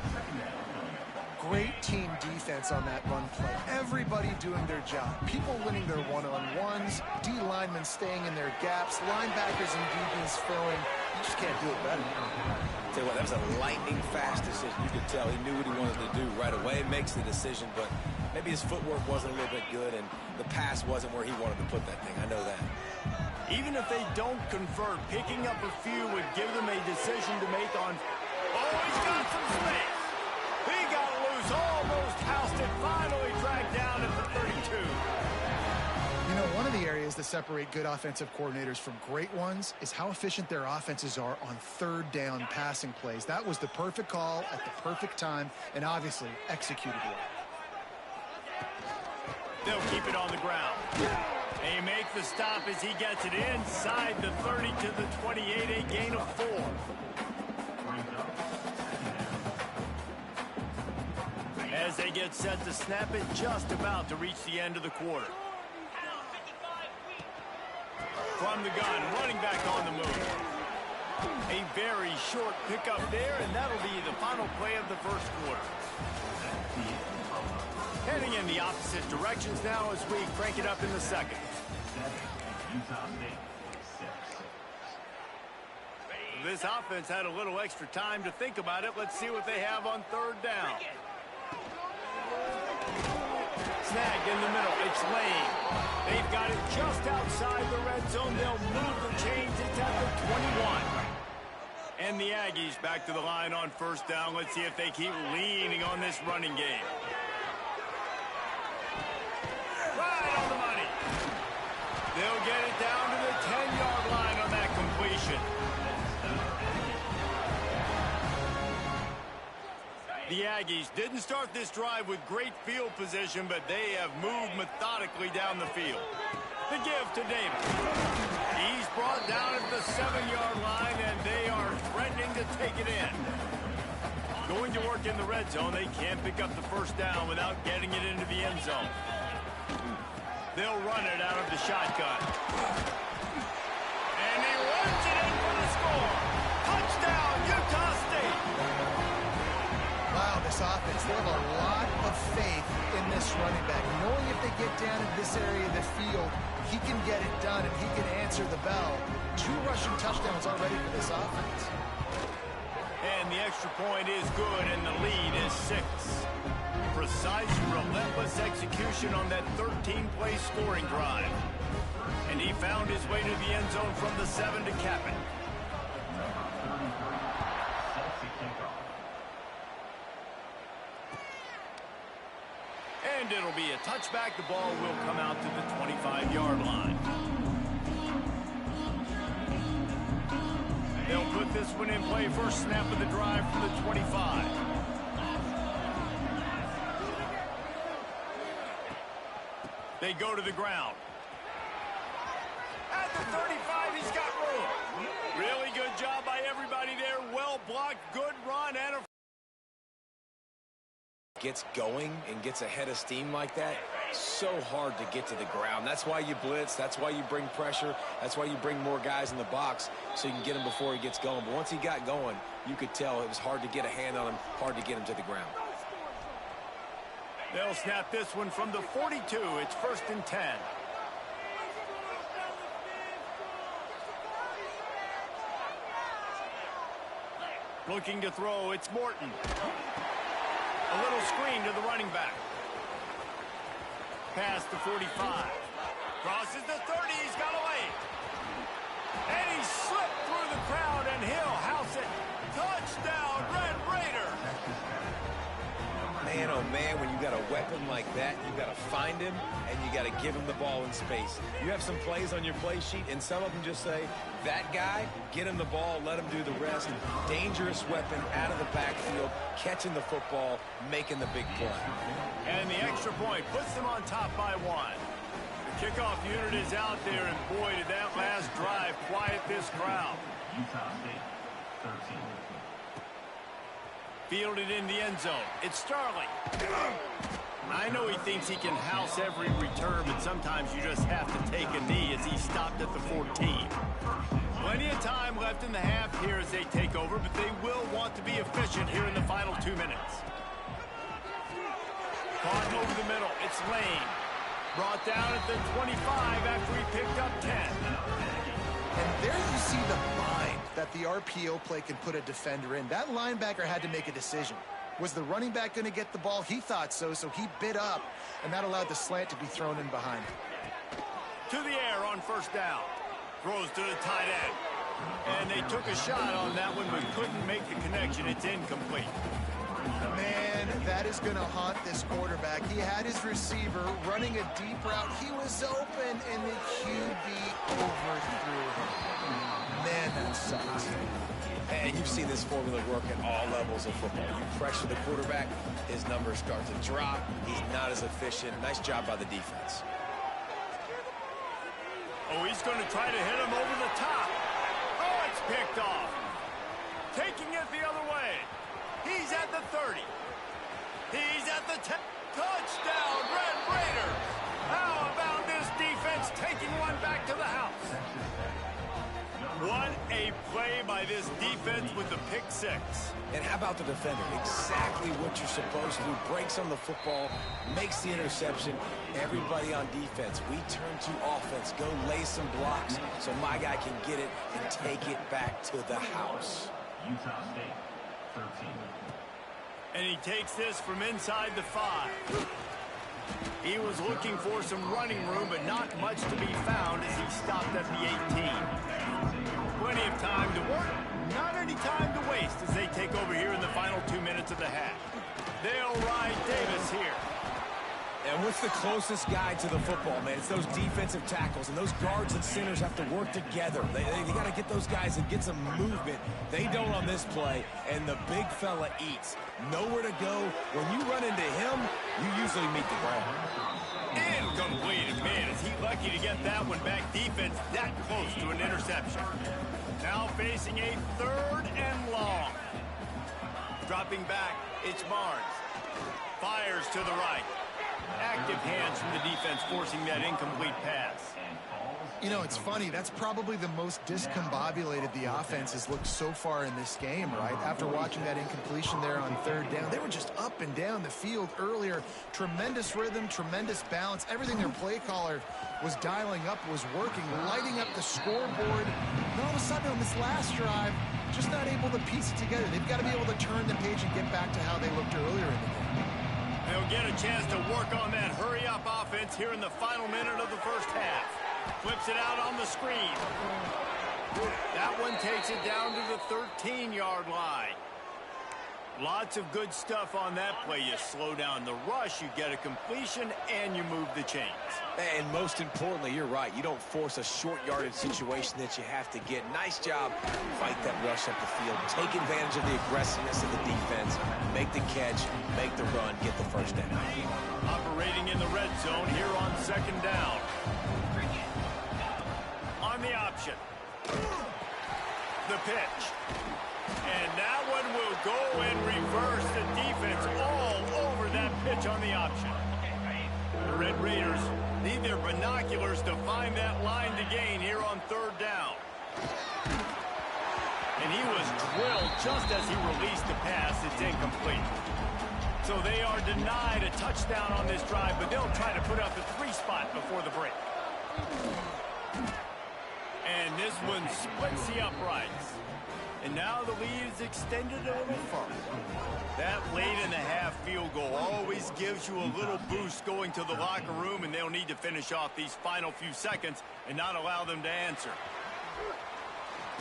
Great team defense on that run play. Everybody doing their job. People winning their one-on-ones, D linemen staying in their gaps, linebackers and DBs filling. You just can't do it better. Tell you what, that was a lightning-fast decision. You could tell he knew what he wanted to do right away. Makes the decision, but maybe his footwork wasn't a little bit good, and the pass wasn't where he wanted to put that thing. I know that. Even if they don't convert, picking up a few would give them a decision to make on... Oh, he's got some space. He got loose, almost housed it, finally dragged down at the 32. You know, one of the areas that separate good offensive coordinators from great ones is how efficient their offenses are on 3rd down passing plays. That was the perfect call at the perfect time and obviously executed well. They'll keep it on the ground. They make the stop as he gets it inside the 30 to the 28, a gain of 4. As they get set to snap it, just about to reach the end of the quarter. From the gun, running back on the move. A very short pickup there, and that'll be the final play of the first quarter. Heading in the opposite directions now as we crank it up in the second. This offense had a little extra time to think about it. Let's see what they have on 3rd down. Snagged in the middle. It's Lane. They've got it just outside the red zone. They'll move the chains. It's at the 21. And the Aggies back to the line on 1st down. Let's see if they keep leaning on this running game. Right on the money. They'll get it down to the 10-yard line on that completion. The Aggies didn't start this drive with great field position, but they have moved methodically down the field. The give to Davis. He's brought down at the 7-yard line, and they are threatening to take it in. Going to work in the red zone, they can't pick up the 1st down without getting it into the end zone. They'll run it out of the shotgun. And he runs it in for the score. Touchdown, Utah State. Wow, this offense, they have a lot of faith in this running back. Knowing if they get down in this area of the field, he can get it done and he can answer the bell. 2 rushing touchdowns already for this offense. And And the extra point is good, and the lead is 6. Precise, relentless execution on that 13-play scoring drive. And he found his way to the end zone from the 7 to cap it. And it'll be a touchback. The ball will come out to the 25-yard line. They'll put this one in play. First snap of the drive from the 25. They go to the ground. At the 35, he's got room. Really good job by everybody there. Well blocked, good run, and a... Gets going and gets ahead of steam like that, so hard to get to the ground. That's why you blitz. That's why you bring pressure. That's why you bring more guys in the box so you can get him before he gets going. But once he got going, you could tell it was hard to get a hand on him, hard to get him to the ground. They'll snap this one from the 42. It's 1st and 10. Looking to throw, it's Morton. A little screen to the running back. Past the 45. Crosses the 30, he's got away. And he slipped through the crowd, and he'll house it. Touchdown, Red Raider. Man, oh man, when you got a weapon like that, you got to find him, and you got to give him the ball in space. You have some plays on your play sheet, and some of them just say, that guy, get him the ball, let him do the rest. Dangerous weapon out of the backfield, catching the football, making the big play. And the extra point puts them on top by 1. The kickoff unit is out there, and boy, did that last drive quiet this crowd. Utah State, 13. Fielded in the end zone. It's Starling. I know he thinks he can house every return, but sometimes you just have to take a knee as he stopped at the 14. Plenty of time left in the half here as they take over, but they will want to be efficient here in the final 2 minutes. Caught over the middle. It's Lane. Brought down at the 25 after he picked up 10. And there you see the mind that the RPO play can put a defender in. That linebacker had to make a decision. Was the running back going to get the ball? He thought so, so he bit up, and that allowed the slant to be thrown in behind him. To the air on 1st down. Throws to the tight end. And they took a shot on that one, but couldn't make the connection. It's incomplete. Man, that is going to haunt this quarterback. He had his receiver running a deep route. He was open, and the QB overthrew him. Man, that sucks. And you've seen this formula work at all levels of football. You pressure the quarterback, his numbers start to drop. He's not as efficient. Nice job by the defense. Oh, he's going to try to hit him over the top. Oh, it's picked off. Taking it the other way. He's at the 30. He's at the 10. Touchdown, Red Raiders. How about this defense taking one back to the house? What a play by this defense with the pick 6. And how about the defender? Exactly what you're supposed to do. Breaks on the football, makes the interception. Everybody on defense, we turn to offense. Go lay some blocks so my guy can get it and take it back to the house. Utah State, 13. And he takes this from inside the 5. He was looking for some running room, but not much to be found as he stopped at the 18. Plenty of time to work, not any time to waste as they take over here in the final 2 minutes of the half. They'll ride Davis here. And what's the closest guy to the football, man? It's those defensive tackles, and those guards and centers have to work together. They got to get those guys and get some movement. They don't on this play, and the big fella eats. Nowhere to go. When you run into him, you usually meet the ground. Incomplete. Man, is he lucky to get that one back. Defense that close to an interception. Now facing a 3rd and long. Dropping back, it's Barnes. Fires to the right. Active hands from the defense forcing that incomplete pass. You know, it's funny. That's probably the most discombobulated the offense has looked so far in this game, right? After watching that incompletion there on 3rd down, they were just up and down the field earlier. Tremendous rhythm, tremendous balance. Everything their play caller was dialing up was working, lighting up the scoreboard. And all of a sudden on this last drive, just not able to piece it together. They've got to be able to turn the page and get back to how they looked earlier in the game. They'll get a chance to work on that hurry-up offense here in the final minute of the first half. Flips it out on the screen. That one takes it down to the 13-yard line. Lots of good stuff on that play. You slow down the rush, you get a completion, and you move the chains. And most importantly, you're right. You don't force a short yardage situation that you have to get. Nice job. Fight that rush up the field. Take advantage of the aggressiveness of the defense. Make the catch. Make the run. Get the first down. Operating in the red zone here on second down. On the option. The pitch. And that one will go and reverse the defense all over that pitch on the option. The Red Raiders need their binoculars to find that line to gain here on third down. And he was drilled just as he released the pass. It's incomplete. So they are denied a touchdown on this drive, but they'll try to put up a 3-spot before the break. And this one splits the uprights. And now the lead is extended a little further. That late-in-the-half field goal always gives you a little boost going to the locker room, and they'll need to finish off these final few seconds and not allow them to answer.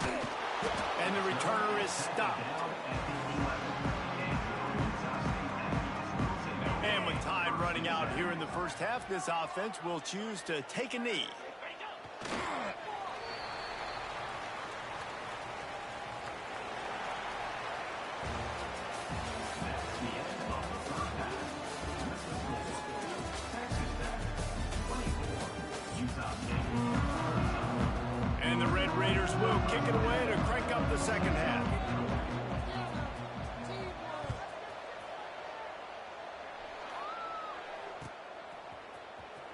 And the returner is stopped. And with time running out here in the first half, this offense will choose to take a knee. And the Red Raiders will kick it away to crank up the second half.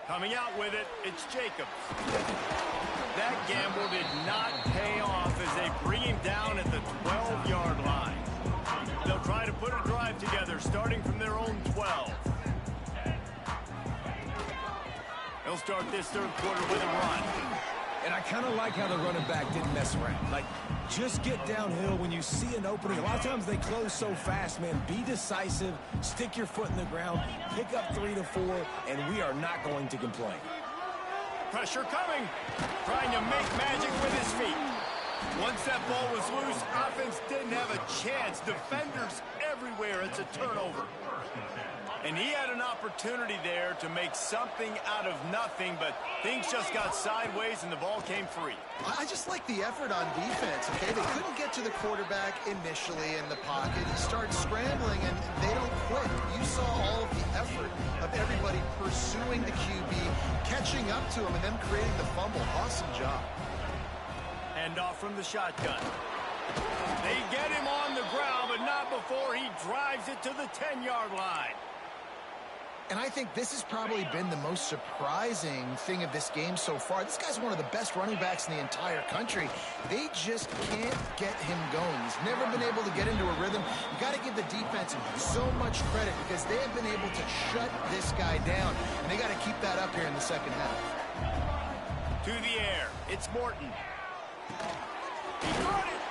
Coming out with it, it's Jacobs. That gamble did not pay off as they bring him down at the 12-yard line. They'll try to put a drive together, starting from their own 12. They'll start this third quarter with a run. And I kind of like how the running back didn't mess around. Like, just get downhill when you see an opening. A lot of times they close so fast, man. Be decisive, stick your foot in the ground, pick up 3 to 4, and we are not going to complain. Pressure coming. Trying to make magic with his feet. Once that ball was loose, offense didn't have a chance. Defenders everywhere. It's a turnover. And he had an opportunity there to make something out of nothing, but things just got sideways and the ball came free. I just like the effort on defense, okay? They couldn't get to the quarterback initially in the pocket. He starts scrambling, and they don't quit. You saw all of the effort of everybody pursuing the QB, catching up to him, and then creating the fumble. Awesome job. Hand off from the shotgun. They get him on the ground, but not before he drives it to the 10-yard line. And I think this has probably been the most surprising thing of this game so far. This guy's one of the best running backs in the entire country. They just can't get him going. He's never been able to get into a rhythm. You got to give the defense so much credit because they have been able to shut this guy down. And they got to keep that up here in the second half. To the air. It's Morton. He caught it.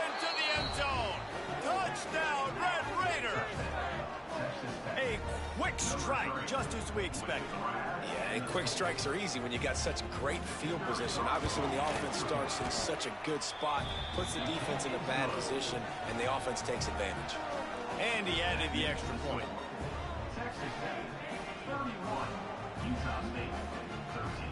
Into the end zone. Touchdown, Red Raider. A quick strike, just as we expected. Yeah, and quick strikes are easy when you got such great field position. Obviously, when the offense starts in such a good spot, puts the defense in a bad position, and the offense takes advantage. And he added the extra point. Texas Tech, 31. Utah State, 13.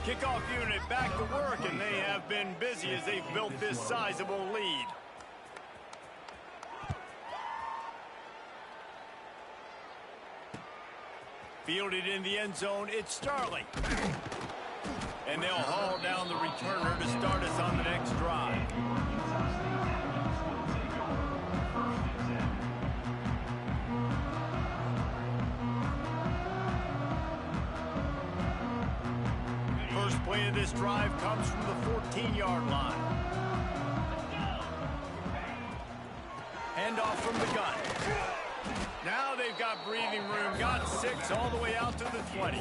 Kickoff unit back to work, and they have been busy as they've built this sizable lead. Fielded in the end zone, it's Starling. And they'll haul down the returner to start us on the next drive. First play of this drive comes from the 14-yard line. Handoff from the gun. Now they've got breathing room, got 6 all the way out to the 20.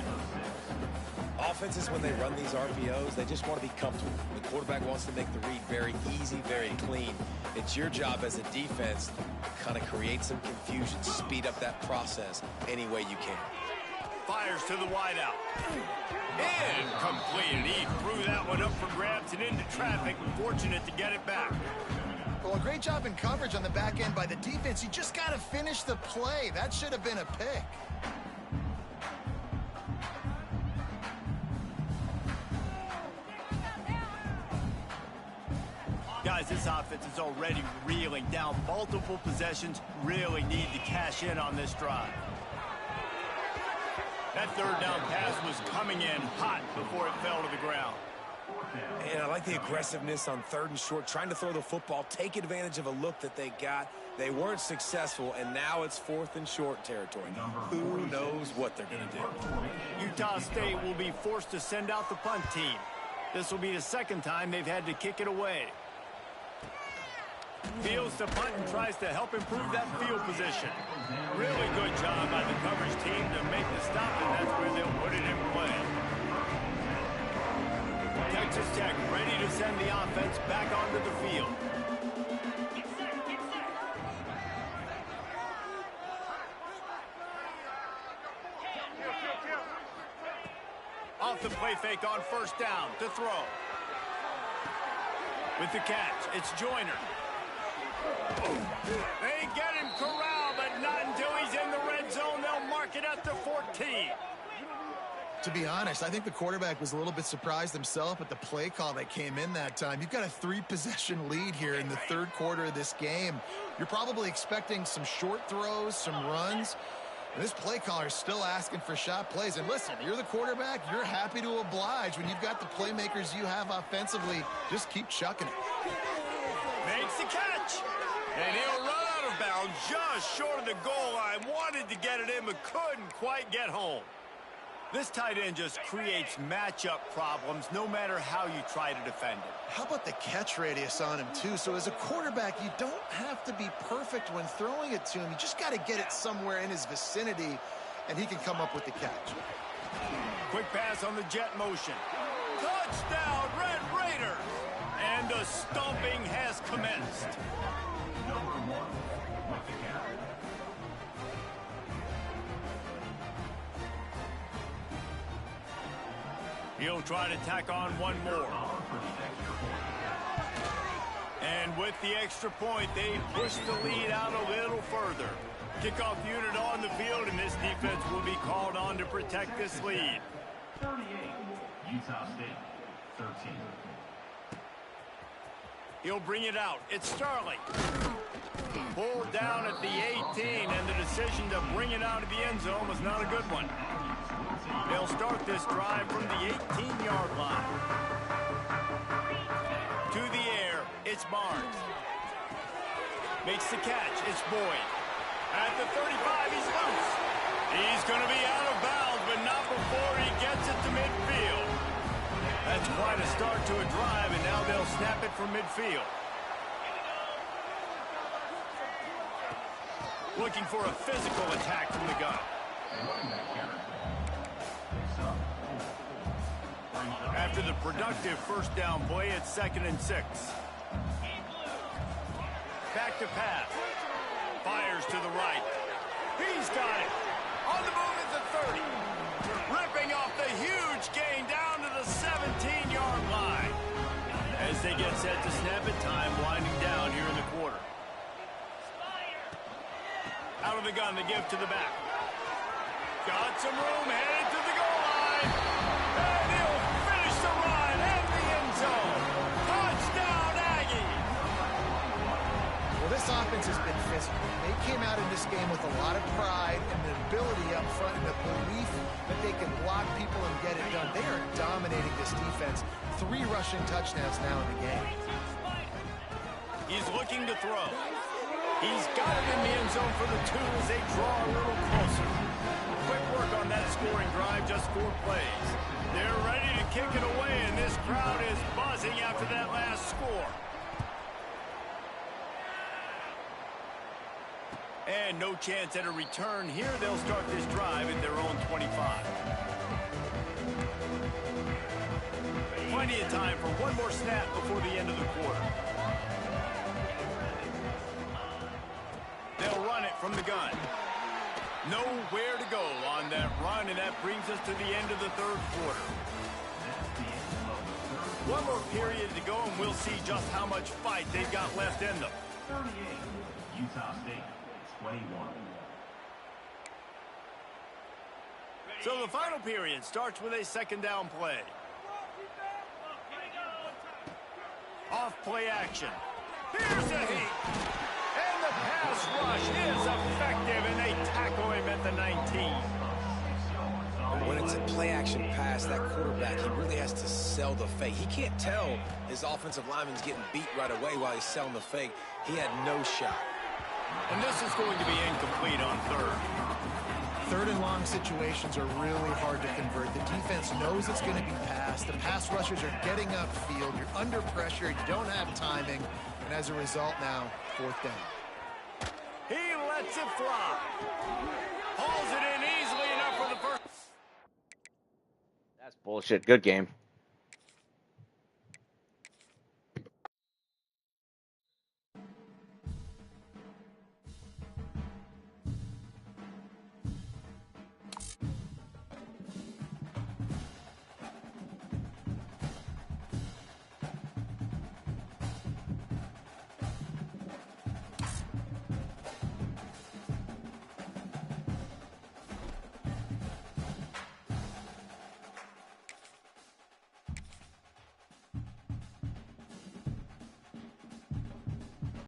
Offenses, when they run these RPOs, they just want to be comfortable. The quarterback wants to make the read very easy, very clean. It's your job as a defense to kind of create some confusion, speed up that process any way you can. Fires to the wideout. Incomplete. And he threw that one up for grabs and into traffic. Fortunate to get it back. Well, a great job in coverage on the back end by the defense. You just got to finish the play. That should have been a pick. Guys, this offense is already reeling down multiple possessions. Really need to cash in on this drive. That third down pass was coming in hot before it fell to the ground. And I like the aggressiveness on 3rd and short, trying to throw the football, take advantage of a look that they got. They weren't successful, and now it's 4th and short territory. Who knows what they're going to do? Utah State will be forced to send out the punt team. This will be the 2nd time they've had to kick it away. Fields to punt and tries to help improve that field position. Really good job by the coverage team to make the stop, and that's where they'll put it in play. Texas Tech ready to send the offense back onto the field. Off the play fake on 1st down to throw. With the catch, it's Joyner. They get him corralled, but not until he's in the red zone. They'll mark it at the 14. To be honest, I think the quarterback was a little bit surprised himself at the play call that came in that time. You've got a 3-possession lead here in the 3rd quarter of this game. You're probably expecting some short throws, some runs. And this play caller is still asking for shot plays. And listen, you're the quarterback. You're happy to oblige. When you've got the playmakers you have offensively, just keep chucking it. Makes the catch. And he'll run out of bounds just short of the goal line. Wanted to get it in, but couldn't quite get home. This tight end just creates matchup problems no matter how you try to defend it. How about the catch radius on him, too? So as a quarterback, you don't have to be perfect when throwing it to him. You just got to get it somewhere in his vicinity, and he can come up with the catch. Quick pass on the jet motion. Touchdown, Red Raiders! And the stomping has commenced. Number 1 with the catch. He'll try to tack on one more. And with the extra point, they push the lead out a little further. Kickoff unit on the field, and this defense will be called on to protect this lead. 38, Utah State, 13. He'll bring it out. It's Starling. Pulled down at the 18, and the decision to bring it out of the end zone was not a good one. They'll start this drive from the 18-yard line. To the air, it's Barnes. Makes the catch, it's Boyd. At the 35, he's loose. He's going to be out of bounds, but not before he gets it to midfield. That's quite a start to a drive, and now they'll snap it from midfield. Looking for a physical attack from the gun. After the productive 1st down play, it's 2nd and 6. Back to pass. Fires to the right. He's got it. On the move at the 30. Ripping off the huge gain down to the 17-yard line. As they get set to snap it, time winding down here in the quarter. Out of the gun, the give to the back. Got some room, headed to the goal line. And he'll finish the run in the end zone. Touchdown, Aggie. Well, this offense has been physical. They came out in this game with a lot of pride and the ability up front and the belief that they can block people and get it done. They are dominating this defense. 3 rushing touchdowns now in the game. He's looking to throw. He's got it in the end zone for the 2 as they draw a little closer. Quick work on that scoring drive, just 4 plays. They're ready to kick it away, and this crowd is buzzing after that last score. And no chance at a return here. They'll start this drive at their own 25. Plenty of time for one more snap before the end of the quarter. They'll run it from the gun. Nowhere to go on that run, and that brings us to the end of the third quarter. One more period to go, and we'll see just how much fight they've got left in them. 38, Utah State, 21. So the final period starts with a second down play. Off play action. Here's a heat. And the pass rush is effective, and they tackle him at the 19. When it's a play-action pass, that quarterback, he really has to sell the fake. He can't tell his offensive lineman's getting beat right away while he's selling the fake. He had no shot. And this is going to be incomplete on third. Third and long situations are really hard to convert. The defense knows it's going to be passed. The pass rushers are getting upfield. You're under pressure. You don't have timing. And as a result now, fourth down. He lets it fly. Hauls it in easily enough for the first. That's bullshit. Good game.